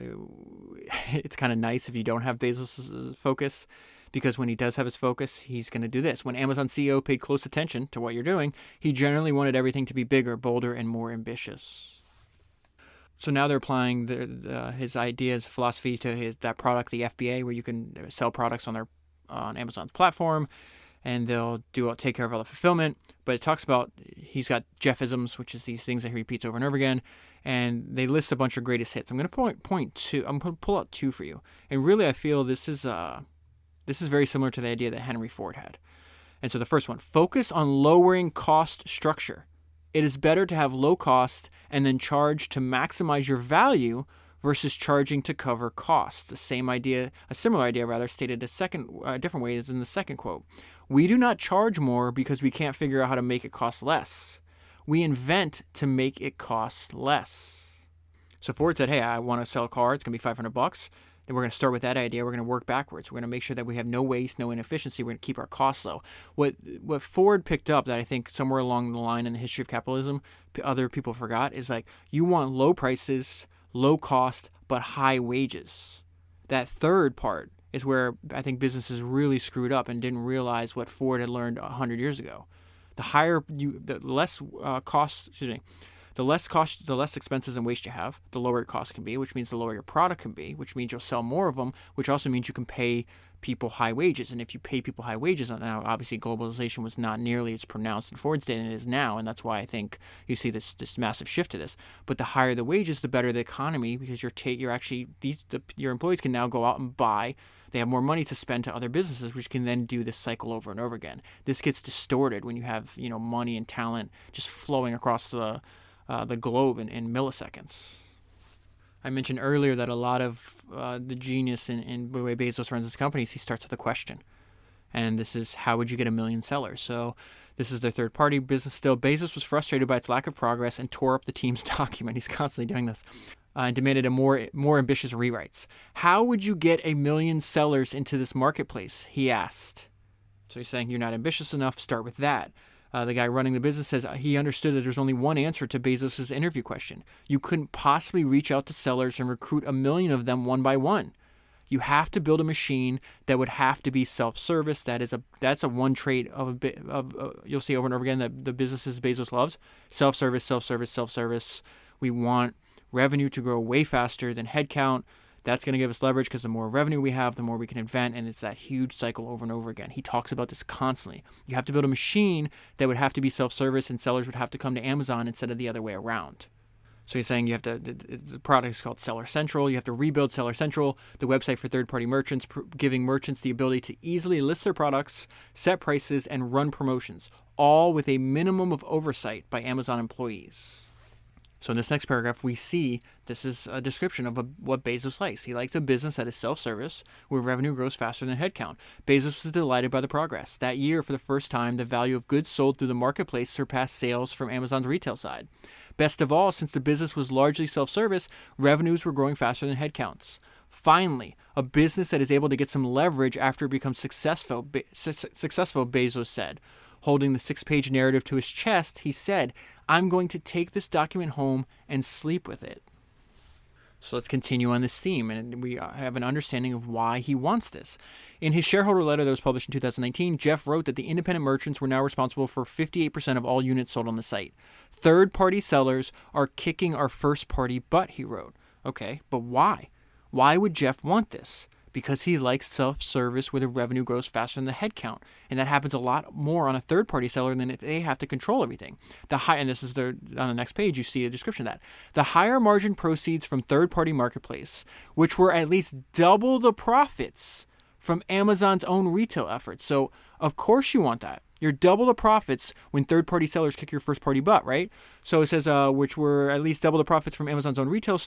it's kind of nice if you don't have Bezos' focus, because when he does have his focus, he's going to do this. When Amazon CEO paid close attention to what you're doing, he generally wanted everything to be bigger, bolder, and more ambitious. So now they're applying his ideas, philosophy to that product, the FBA, where you can sell products on Amazon's platform, and they'll take care of all the fulfillment. But it talks about, he's got Jeffisms, which is these things that he repeats over and over again, and they list a bunch of greatest hits. I'm going to pull out 2 for you. And really, I feel this is very similar to the idea that Henry Ford had. And so the first one, focus on lowering cost structure. It is better to have low cost and then charge to maximize your value versus charging to cover costs. A similar idea, stated a different way is in the second quote. We do not charge more because we can't figure out how to make it cost less. We invent to make it cost less. So Ford said, hey, I want to sell a car. It's going to be $500. And we're going to start with that idea. We're going to work backwards. We're going to make sure that we have no waste, no inefficiency. We're going to keep our costs low. What Ford picked up that I think somewhere along the line in the history of capitalism, other people forgot, is like, you want low prices, low cost, but high wages. That third part is where I think businesses really screwed up and didn't realize what Ford had learned 100 years ago. The less expenses and waste you have, the lower your cost can be, which means the lower your product can be, which means you'll sell more of them, which also means you can pay people high wages. And if you pay people high wages, now obviously globalization was not nearly as pronounced in Ford's day than it is now, and that's why I think you see this massive shift to this. But the higher the wages, the better the economy, because your employees can now go out and buy. They have more money to spend to other businesses, which can then do this cycle over and over again. This gets distorted when you have money and talent just flowing across the globe in milliseconds. I mentioned earlier that a lot of the genius in the way Bezos runs his companies, he starts with a question. And this is, how would you get 1 million sellers? So this is their third-party business still. Bezos was frustrated by its lack of progress and tore up the team's document. He's constantly doing this. And demanded a more ambitious rewrites. How would you get 1 million sellers into this marketplace? He asked. So he's saying, you're not ambitious enough, start with that. The guy running the business says he understood that there's only one answer to Bezos' interview question. You couldn't possibly reach out to sellers and recruit 1 million of them one by one. You have to build a machine that would have to be self-service. That's a one trait you'll see over and over again that the businesses Bezos loves. Self-service, self-service, self-service. We want revenue to grow way faster than headcount. That's going to give us leverage because the more revenue we have, the more we can invent, and it's that huge cycle over and over again. He talks about this constantly. You have to build a machine that would have to be self-service, and sellers would have to come to Amazon instead of the other way around. So he's saying the product is called Seller Central. You have to rebuild Seller Central, the website for third-party merchants, giving merchants the ability to easily list their products, set prices, and run promotions, all with a minimum of oversight by Amazon employees. So in this next paragraph, we see this is a description of what Bezos likes. He likes a business that is self-service, where revenue grows faster than headcount. Bezos was delighted by the progress. That year, for the first time, the value of goods sold through the marketplace surpassed sales from Amazon's retail side. Best of all, since the business was largely self-service, revenues were growing faster than headcounts. Finally, a business that is able to get some leverage after it becomes successful, Bezos said. Holding the 6-page narrative to his chest, he said, I'm going to take this document home and sleep with it. So let's continue on this theme, and we have an understanding of why he wants this. In his shareholder letter that was published in 2019, Jeff wrote that the independent merchants were now responsible for 58% of all units sold on the site. Third-party sellers are kicking our first-party butt, he wrote. Okay, but why? Why would Jeff want this? Because he likes self-service where the revenue grows faster than the headcount. And that happens a lot more on a third-party seller than if they have to control everything. And this is on the next page, you see a description of that. The higher margin proceeds from third-party marketplace, which were at least double the profits from Amazon's own retail efforts. So, of course you want that. You're double the profits when third-party sellers kick your first-party butt, right? So it says, which were at least double the profits from Amazon's own retail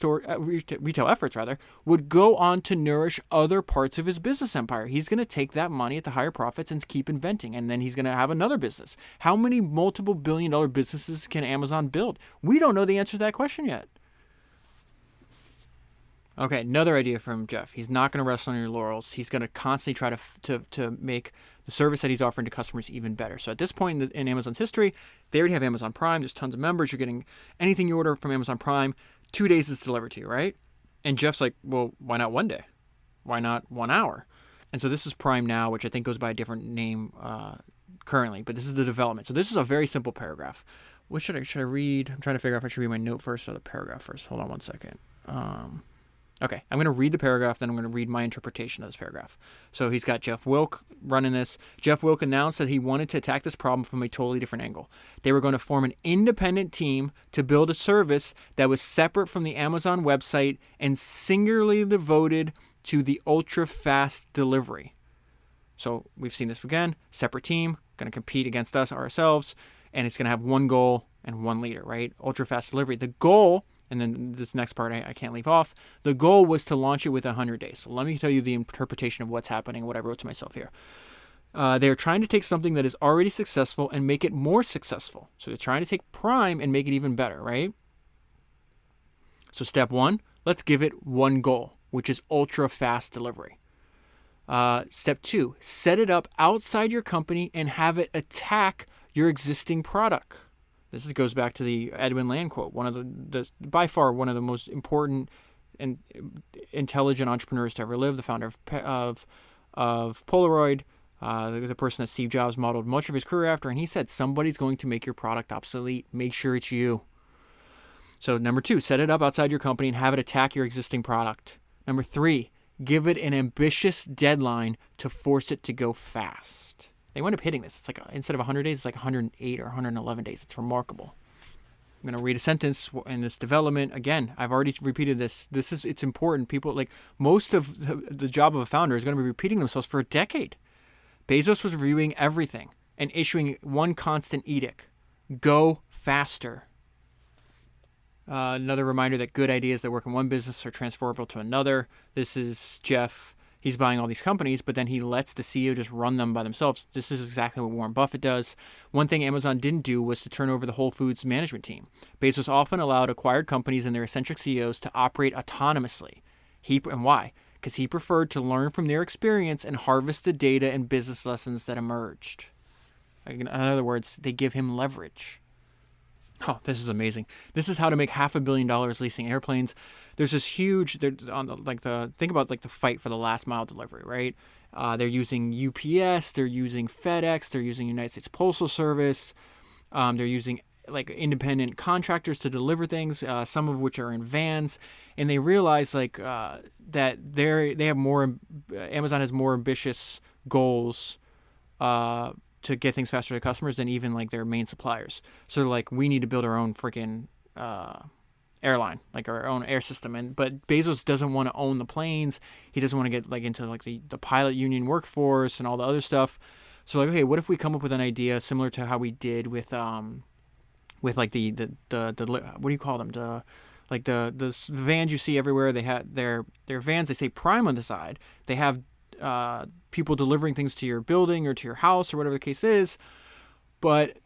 efforts, would go on to nourish other parts of his business empire. He's going to take that money at the higher profits and keep inventing, and then he's going to have another business. How many multiple billion-dollar businesses can Amazon build? We don't know the answer to that question yet. Okay, another idea from Jeff. He's not going to rest on your laurels. He's going to constantly try to make the service that he's offering to customers even better. So at this point in Amazon's history, they already have Amazon Prime. There's tons of members. You're getting anything you order from Amazon Prime, 2 days is delivered to you, right? And Jeff's like, well, why not 1 day? Why not 1 hour? And so this is Prime Now, which I think goes by a different name currently, but this is the development. So this is a very simple paragraph. What should I read? I'm trying to figure out if I should read my note first or the paragraph first. Hold on 1 second. Okay, I'm going to read the paragraph, then I'm going to read my interpretation of this paragraph. So he's got Jeff Wilk running this. Jeff Wilk announced that he wanted to attack this problem from a totally different angle. They were going to form an independent team to build a service that was separate from the Amazon website and singularly devoted to the ultra-fast delivery. So we've seen this again. Separate team, going to compete against us, ourselves, and it's going to have one goal and one leader, right? Ultra-fast delivery. The goal... And then this next part I can't leave off. The goal was to launch it with 100 days. So let me tell you the interpretation of what's happening, what I wrote to myself here. They're trying to take something that is already successful and make it more successful. So they're trying to take Prime and make it even better, right? So step one, let's give it one goal. which is ultra fast delivery. Step 2, set it up outside your company and have it attack your existing product. This goes back to the Edwin Land quote, one of the by far one of the most important and intelligent entrepreneurs to ever live, the founder of Polaroid, the person that Steve Jobs modeled much of his career after, and he said, somebody's going to make your product obsolete. Make sure it's you. So number 2, set it up outside your company and have it attack your existing product. Number 3, give it an ambitious deadline to force it to go fast. They wind up hitting this. It's like instead of 100 days, it's like 108 or 111 days. It's remarkable. I'm going to read a sentence in this development. Again, I've already repeated this. It's important. People, like, most of the job of a founder is going to be repeating themselves for a decade. Bezos was reviewing everything and issuing one constant edict: go faster. Another reminder that good ideas that work in one business are transferable to another. This is Jeff. He's buying all these companies, but then he lets the CEO just run them by themselves. This is exactly what Warren Buffett does. One thing Amazon didn't do was to turn over the Whole Foods management team. Bezos often allowed acquired companies and their eccentric CEOs to operate autonomously. And why? Because he preferred to learn from their experience and harvest the data and business lessons that emerged. In other words, they give him leverage. Oh, this is amazing. This is how to make $500 million leasing airplanes. There's this huge, think about the fight for the last mile delivery, right? They're using UPS, they're using FedEx, they're using United States Postal Service, they're using like independent contractors to deliver things, some of which are in vans, and they realize that Amazon has more ambitious goals to get things faster to customers than even like their main suppliers. So they're like, we need to build our own freaking airline, like our own air system. But Bezos doesn't want to own the planes. He doesn't want to get like into like the pilot union workforce and all the other stuff. So like, okay, what if we come up with an idea similar to how we did with like the what do you call them? The vans you see everywhere. They had their vans. They say Prime on the side. They have people delivering things to your building or to your house or whatever the case is, but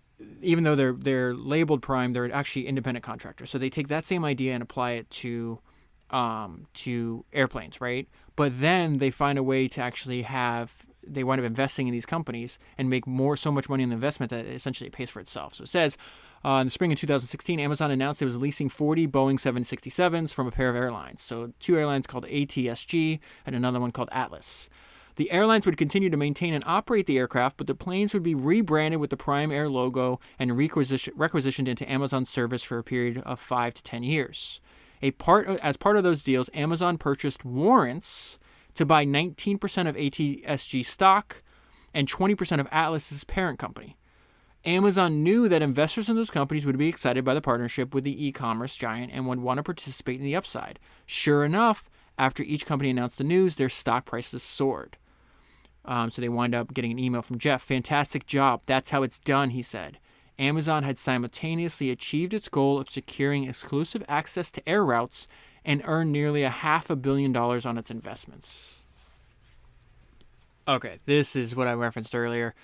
even though they're labeled Prime, they're actually independent contractors. So they take that same idea and apply it to airplanes, right? But then they find a way to actually they wind up investing in these companies and make so much money in the investment that essentially it pays for itself. So it says, in the spring of 2016, Amazon announced it was leasing 40 Boeing 767s from a pair of airlines. So 2 airlines called ATSG and another one called Atlas. The airlines would continue to maintain and operate the aircraft, but the planes would be rebranded with the Prime Air logo and requisitioned into Amazon service for a period of 5 to 10 years. As part of those deals, Amazon purchased warrants to buy 19% of ATSG stock and 20% of Atlas's parent company. Amazon knew that investors in those companies would be excited by the partnership with the e-commerce giant and would want to participate in the upside. Sure enough, after each company announced the news, their stock prices soared. So they wind up getting an email from Jeff. Fantastic job. That's how it's done, he said. Amazon had simultaneously achieved its goal of securing exclusive access to air routes and earned nearly $500 million on its investments. Okay, this is what I referenced earlier.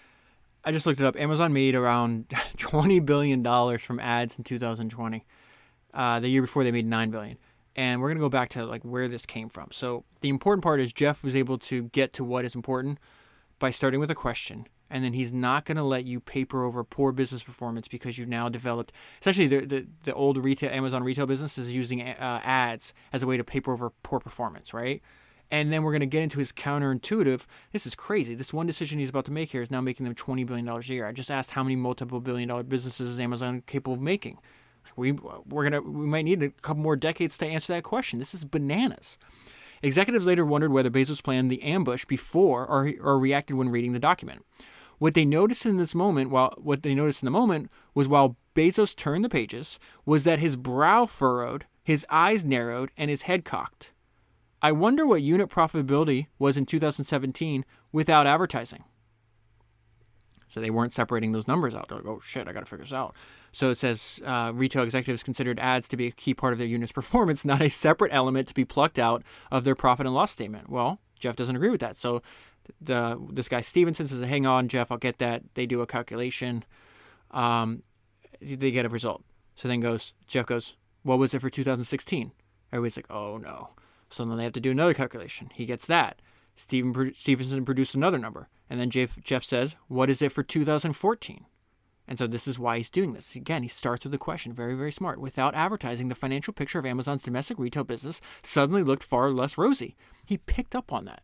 I just looked it up. Amazon made around $20 billion from ads in 2020. The year before, they made $9 billion. And we're going to go back to like where this came from. So the important part is Jeff was able to get to what is important by starting with a question. And then he's not going to let you paper over poor business performance because you've now developed, essentially the old Amazon retail business is using ads as a way to paper over poor performance, right? And then we're going to get into his counterintuitive. This is crazy. This one decision he's about to make here is now making them $20 billion a year. I just asked how many multiple billion-dollar businesses is Amazon capable of making. We might need a couple more decades to answer that question. This is bananas. Executives later wondered whether Bezos planned the ambush before or reacted when reading the document. What they noticed in the moment was while Bezos turned the pages, was that his brow furrowed, his eyes narrowed, and his head cocked. I wonder what unit profitability was in 2017 without advertising. So they weren't separating those numbers out. They're like, oh shit, I got to figure this out. So it says retail executives considered ads to be a key part of their unit's performance, not a separate element to be plucked out of their profit and loss statement. Well, Jeff doesn't agree with that. So this guy Stevenson says, hang on, Jeff, I'll get that. They do a calculation. They get a result. So then Jeff goes, what was it for 2016? Everybody's like, oh no. So then they have to do another calculation. He gets that. Stevenson produced another number. And then Jeff says, what is it for 2014? And so this is why he's doing this. Again, he starts with the question, very, very smart. Without advertising, the financial picture of Amazon's domestic retail business suddenly looked far less rosy. He picked up on that.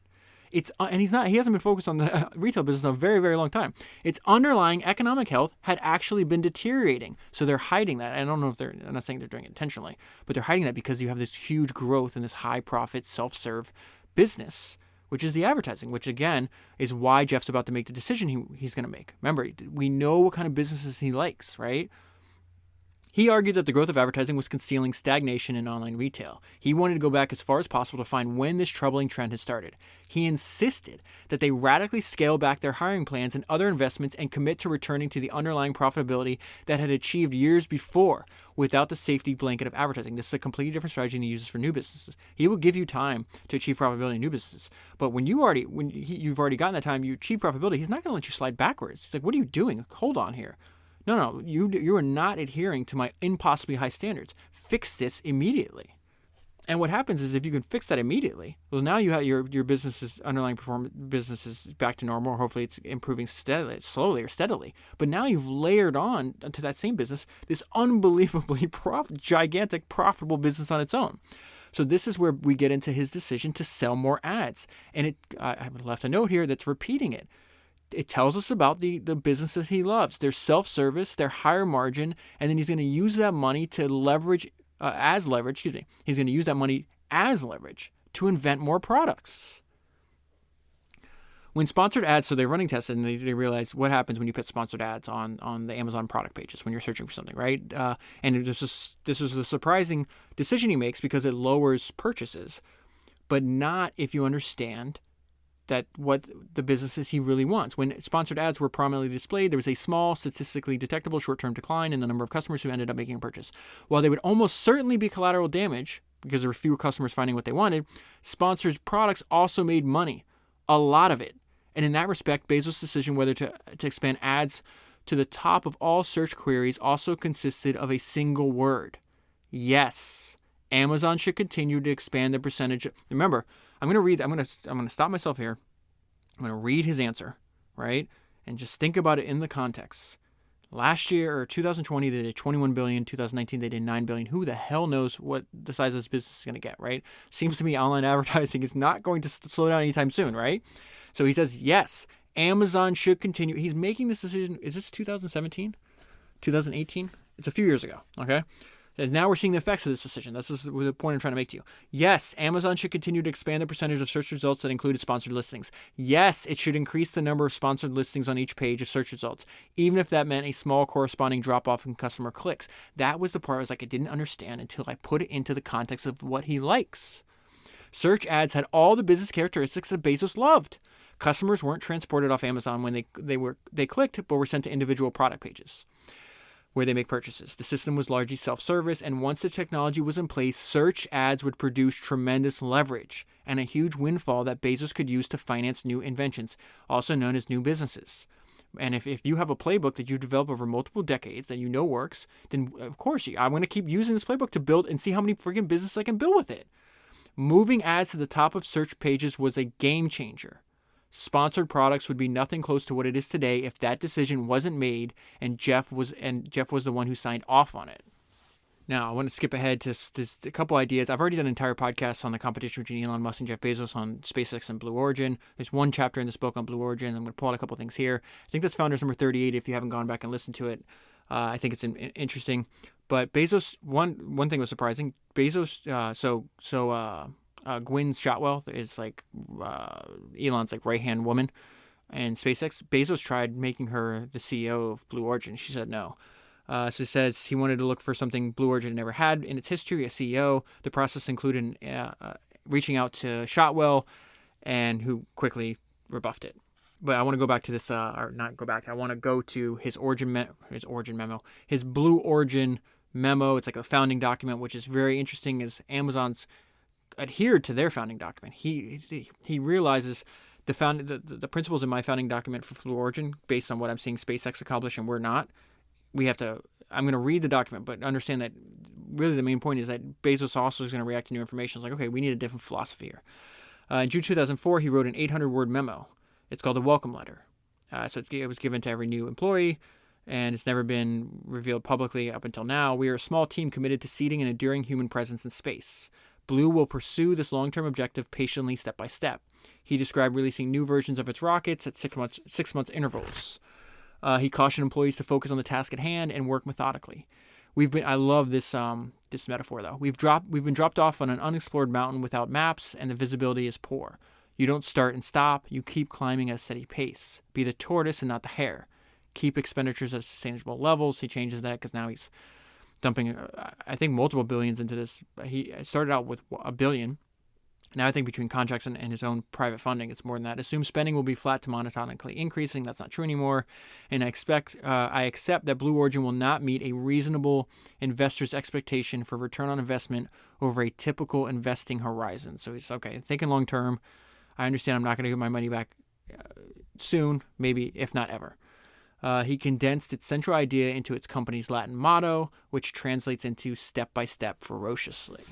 And he hasn't been focused on the retail business in a very, very long time. Its underlying economic health had actually been deteriorating. So they're hiding that. I don't know if I'm not saying they're doing it intentionally, but they're hiding that because you have this huge growth in this high profit, self-serve business, which is the advertising, which again is why Jeff's about to make the decision he's going to make. Remember, we know what kind of businesses he likes, right? He argued that the growth of advertising was concealing stagnation in online retail. He wanted to go back as far as possible to find when this troubling trend had started. He insisted that they radically scale back their hiring plans and other investments and commit to returning to the underlying profitability that had achieved years before without the safety blanket of advertising. This is a completely different strategy than he uses for new businesses. He will give you time to achieve profitability in new businesses. But when you've already gotten that time, you achieve profitability, he's not going to let you slide backwards. He's like, what are you doing? Hold on here. No, you are not adhering to my impossibly high standards. Fix this immediately. And what happens is if you can fix that immediately, well, now you have your business's underlying business is back to normal, or hopefully it's improving slowly or steadily. But now you've layered on to that same business this unbelievably gigantic, profitable business on its own. So this is where we get into his decision to sell more ads. And I left a note here that's repeating it. It tells us about the businesses he loves. They're self-service, they're higher margin, and then he's going to use that money to as leverage. He's going to use that money as leverage to invent more products. When sponsored ads, so they're running tests and they realize what happens when you put sponsored ads on the Amazon product pages when you're searching for something, right? And this was a surprising decision he makes because it lowers purchases, but not if you understand that what the businesses he really wants. When sponsored ads were prominently displayed, there was a small, statistically detectable short-term decline in the number of customers who ended up making a purchase. While they would almost certainly be collateral damage because there were fewer customers finding what they wanted, sponsored products also made money, a lot of it. And in that respect, Bezos' decision whether to expand ads to the top of all search queries also consisted of a single word. Yes, Amazon should continue to expand the percentage. Remember, I'm going to stop myself here. I'm going to read his answer, right? And just think about it in the context. Last year, or 2020, they did $21 billion. 2019, they did $9 billion. Who the hell knows what the size of this business is going to get, right? Seems to me online advertising is not going to slow down anytime soon, right? So he says, yes, Amazon should continue. He's making this decision. Is this 2017? 2018? It's a few years ago, okay? And now we're seeing the effects of this decision. This is the point I'm trying to make to you. Yes, Amazon should continue to expand the percentage of search results that included sponsored listings. Yes, it should increase the number of sponsored listings on each page of search results, even if that meant a small corresponding drop-off in customer clicks. That was the part I was like, I didn't understand until I put it into the context of what he likes. Search ads had all the business characteristics that Bezos loved. Customers weren't transported off Amazon when they clicked, but were sent to individual product pages where they make purchases. The system was largely self-service, and once the technology was in place, search ads would produce tremendous leverage and a huge windfall that Bezos could use to finance new inventions, also known as new businesses. And if you have a playbook that you develop over multiple decades that you know works, then of course I'm going to keep using this playbook to build and see how many friggin' businesses I can build with it. Moving ads to the top of search pages was a game changer. Sponsored products would be nothing close to what it is today if that decision wasn't made and Jeff was the one who signed off on it. Now, I want to skip ahead to a couple ideas. I've already done an entire podcast on the competition between Elon Musk and Jeff Bezos on SpaceX and Blue Origin. There's one chapter in this book on Blue Origin. I'm going to pull out a couple things here. I think that's Founders number 38 if you haven't gone back and listened to it. I think it's interesting. But Bezos, one thing was surprising. Bezos, Gwynne Shotwell is like Elon's like right-hand woman in SpaceX. Bezos tried making her the CEO of Blue Origin. She said no. So he says he wanted to look for something Blue Origin never had in its history, a CEO. The process included reaching out to Shotwell, and who quickly rebuffed it. But I want to go back to this, or not go back. I want to go to his origin memo, his Blue Origin memo. It's like a founding document, which is very interesting as Amazon's adhered to their founding document. He realizes the principles in my founding document for Blue Origin, based on what I'm seeing SpaceX accomplish and we're not. We have to I'm going to read the document, but understand that really the main point is that Bezos also is going to react to new information. It's like, okay, we need a different philosophy here. In June 2004, he wrote an 800-word memo. It's called a welcome letter. So it was given to every new employee, and it's never been revealed publicly up until now. We are a small team committed to seeding an enduring human presence in space. Blue will pursue this long-term objective patiently, step by step. He described releasing new versions of its rockets at 6 months intervals. He cautioned employees to focus on the task at hand and work methodically. I love this metaphor though. We've been dropped off on an unexplored mountain without maps, and the visibility is poor. You don't start and stop. You keep climbing at a steady pace. Be the tortoise and not the hare. Keep expenditures at sustainable levels. He changes that because now he's dumping, I think, multiple billions into this. He started out with $1 billion. Now I think between contracts and his own private funding, it's more than that. Assume spending will be flat to monotonically increasing. That's not true anymore. And I accept that Blue Origin will not meet a reasonable investor's expectation for return on investment over a typical investing horizon. So he's, okay, thinking long term. I understand I'm not going to get my money back soon, maybe, if not ever. He condensed its central idea into its company's Latin motto, which translates into step by step ferociously.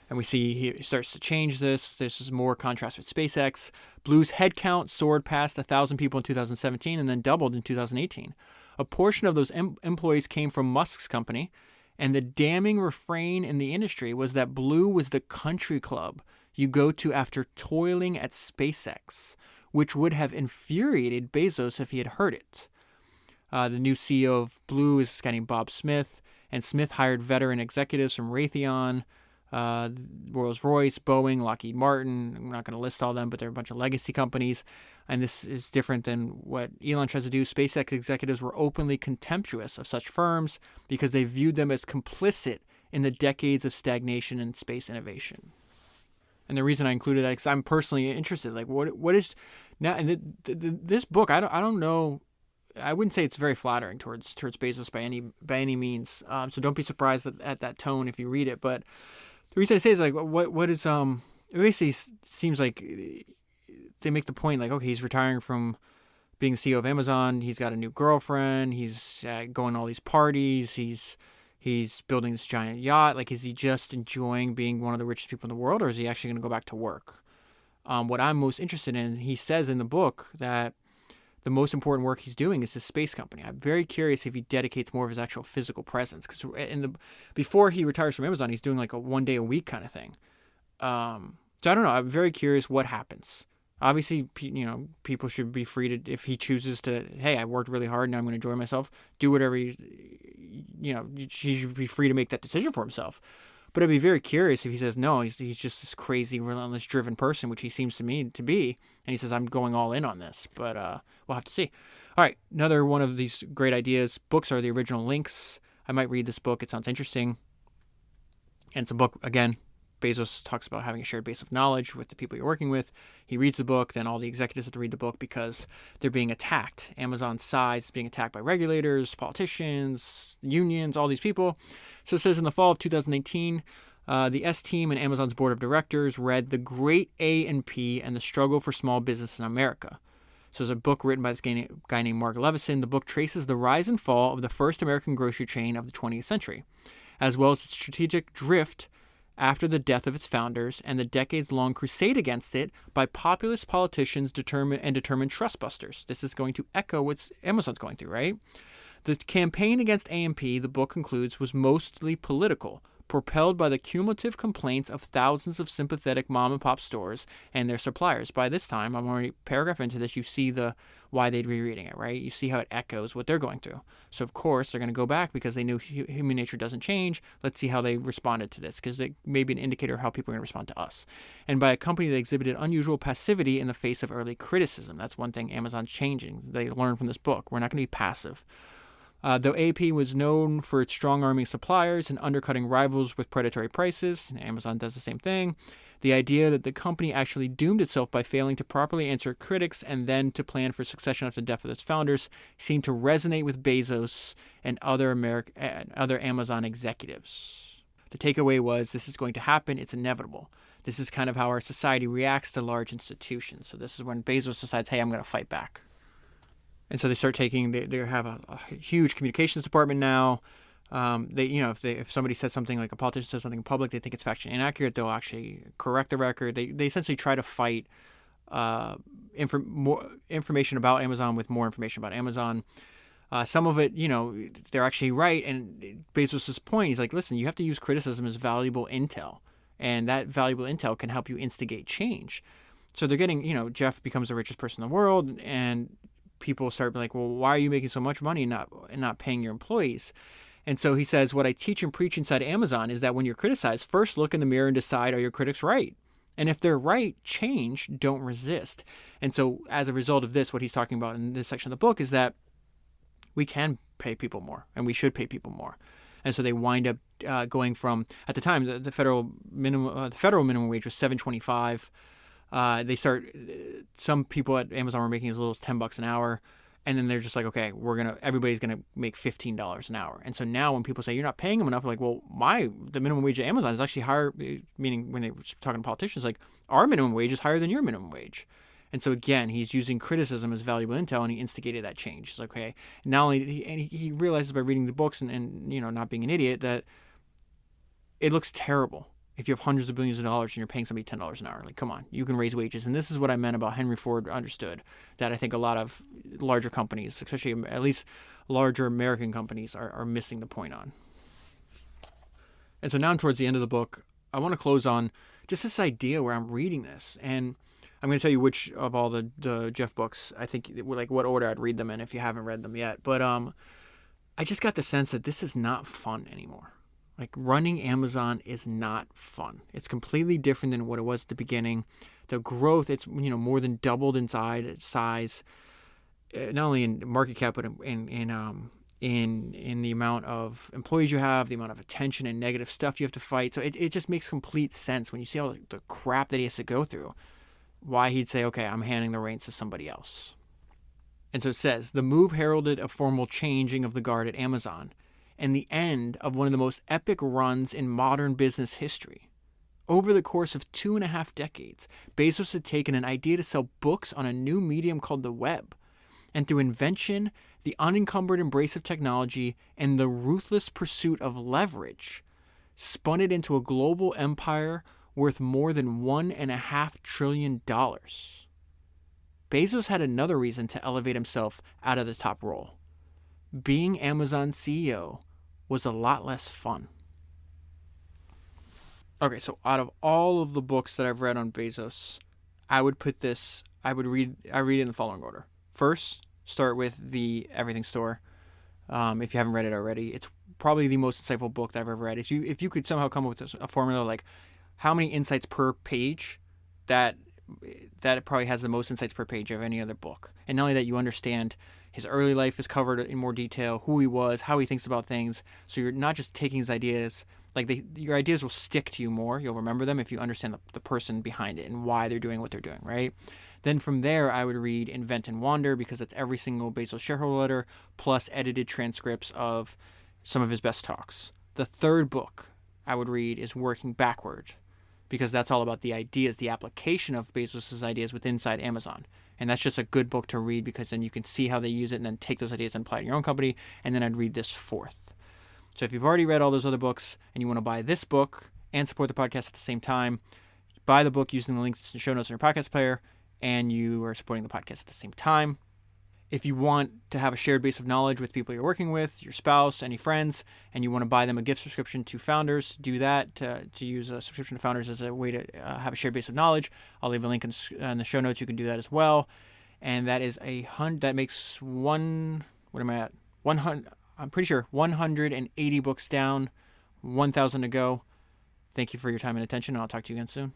And we see he starts to change this. This is more contrast with SpaceX. Blue's headcount soared past 1,000 people in 2017 and then doubled in 2018. A portion of those employees came from Musk's company, and the damning refrain in the industry was that Blue was the country club you go to after toiling at SpaceX, which would have infuriated Bezos if he had heard it. The new CEO of Blue is this guy named Bob Smith, and Smith hired veteran executives from Raytheon, Rolls-Royce, Boeing, Lockheed Martin. I'm not going to list all of them, but they're a bunch of legacy companies. And this is different than what Elon tries to do. SpaceX executives were openly contemptuous of such firms because they viewed them as complicit in the decades of stagnation in space innovation. And the reason I included that is because I'm personally interested. Like, what is now? And this book, I don't know. I wouldn't say it's very flattering towards Bezos by any means. So don't be surprised at that tone if you read it. But the reason I say is like, what is it basically seems like they make the point like, okay, he's retiring from being the CEO of Amazon. He's got a new girlfriend. He's going to all these parties. He's building this giant yacht. Like, is he just enjoying being one of the richest people in the world, or is he actually going to go back to work? What I'm most interested in, he says in the book that the most important work he's doing is his space company. I'm very curious if he dedicates more of his actual physical presence, because before he retires from Amazon, he's doing like a 1 day a week kind of thing. So I don't know. I'm very curious what happens. Obviously, people should be free to, if he chooses to, hey, I worked really hard, now I'm going to enjoy myself, do whatever he should be free to make that decision for himself. But I'd be very curious if he says, no, he's just this crazy, relentless, driven person, which he seems to me to be, and he says, I'm going all in on this. But we'll have to see. All right, another one of these great ideas. Books are the original links. I might read this book. It sounds interesting. And it's a book, again, Bezos talks about having a shared base of knowledge with the people you're working with. He reads the book, then all the executives have to read the book because they're being attacked. Amazon's size is being attacked by regulators, politicians, unions, all these people. So it says in the fall of 2018, the S team and Amazon's board of directors read The Great A&P and the Struggle for Small Business in America. So it's a book written by this guy named Mark Levison. The book traces the rise and fall of the first American grocery chain of the 20th century, as well as its strategic drift after the death of its founders and the decades-long crusade against it by populist politicians determined trustbusters. This is going to echo what Amazon's going through, right? The campaign against A&P, the book concludes, was mostly political, propelled by the cumulative complaints of thousands of sympathetic mom-and-pop stores and their suppliers. By this time, I'm already a paragraph into this, you see why they'd be reading it, right? You see how it echoes what they're going through. So, of course, they're going to go back because they knew human nature doesn't change. Let's see how they responded to this, because it may be an indicator of how people are going to respond to us. And by a company that exhibited unusual passivity in the face of early criticism. That's one thing Amazon's changing. They learned from this book. We're not going to be passive. Though AP was known for its strong-arming suppliers and undercutting rivals with predatory prices, and Amazon does the same thing, the idea that the company actually doomed itself by failing to properly answer critics and then to plan for succession after the death of its founders seemed to resonate with Bezos and other Amazon executives. The takeaway was, this is going to happen, it's inevitable. This is kind of how our society reacts to large institutions. So this is when Bezos decides, hey, I'm going to fight back. And so they start they have a huge communications department now. If somebody says something, like a politician says something in public, they think it's factually inaccurate, they'll actually correct the record. They essentially try to fight more information about Amazon with more information about Amazon. Some of it, they're actually right. And Bezos' point, he's like, listen, you have to use criticism as valuable intel. And that valuable intel can help you instigate change. So they're getting, Jeff becomes the richest person in the world, and people start being like, well, why are you making so much money and not paying your employees? And so he says, what I teach and preach inside Amazon is that when you're criticized, first look in the mirror and decide, are your critics right? And if they're right, change, don't resist. And so as a result of this, what he's talking about in this section of the book is that we can pay people more, and we should pay people more. And so they wind up going from, at the time, the federal minimum wage was $7.25. Some people at Amazon were making as little as $10 an hour. And then they're just like, okay, everybody's going to make $15 an hour. And so now when people say you're not paying them enough, they're like, well, the minimum wage at Amazon is actually higher, meaning when they were talking to politicians, like, our minimum wage is higher than your minimum wage. And so again, he's using criticism as valuable intel, and he instigated that change. He's like, okay, not only, and he realizes by reading the books and not being an idiot, that it looks terrible if you have hundreds of billions of dollars and you're paying somebody $10 an hour. Like, come on, you can raise wages. And this is what I meant about Henry Ford understood, that I think a lot of larger companies, especially at least larger American companies, are missing the point on. And so now towards the end of the book, I want to close on just this idea where I'm reading this. And I'm going to tell you which of all the Jeff books, I think, like what order I'd read them in if you haven't read them yet. But I just got the sense that this is not fun anymore. Like, running Amazon is not fun. It's completely different than what it was at the beginning. The growth, it's more than doubled in size, not only in market cap, but in the amount of employees you have, the amount of attention and negative stuff you have to fight. So it just makes complete sense when you see all the crap that he has to go through, why he'd say, okay, I'm handing the reins to somebody else. And so it says, the move heralded a formal changing of the guard at Amazon, and the end of one of the most epic runs in modern business history. Over the course of 2.5 decades, Bezos had taken an idea to sell books on a new medium called the web, and through invention, the unencumbered embrace of technology, and the ruthless pursuit of leverage, spun it into a global empire worth more than $1.5 trillion. Bezos had another reason to elevate himself out of the top role. Being Amazon's CEO was a lot less fun. Okay, so out of all of the books that I've read on Bezos, I read it in the following order. First, start with the Everything Store. If you haven't read it already, it's probably the most insightful book that I've ever read. If you could somehow come up with a formula like how many insights per page, that it probably has the most insights per page of any other book. And not only that, you understand his early life is covered in more detail, who he was, how he thinks about things. So you're not just taking his ideas, your ideas will stick to you more. You'll remember them if you understand the person behind it and why they're doing what they're doing, right? Then from there, I would read Invent and Wander, because that's every single Bezos shareholder letter, plus edited transcripts of some of his best talks. The third book I would read is Working Backward, because that's all about the ideas, the application of Bezos' ideas inside Amazon. And that's just a good book to read, because then you can see how they use it and then take those ideas and apply it in your own company. And then I'd read this fourth. So if you've already read all those other books and you want to buy this book and support the podcast at the same time, buy the book using the links in the show notes in your podcast player, and you are supporting the podcast at the same time. If you want to have a shared base of knowledge with people you're working with, your spouse, any friends, and you want to buy them a gift subscription to Founders, do that, to use a subscription to Founders as a way to have a shared base of knowledge. I'll leave a link in the show notes. You can do that as well. And that is that makes what am I at? 100, I'm pretty sure 180 books down, 1,000 to go. Thank you for your time and attention. I'll talk to you again soon.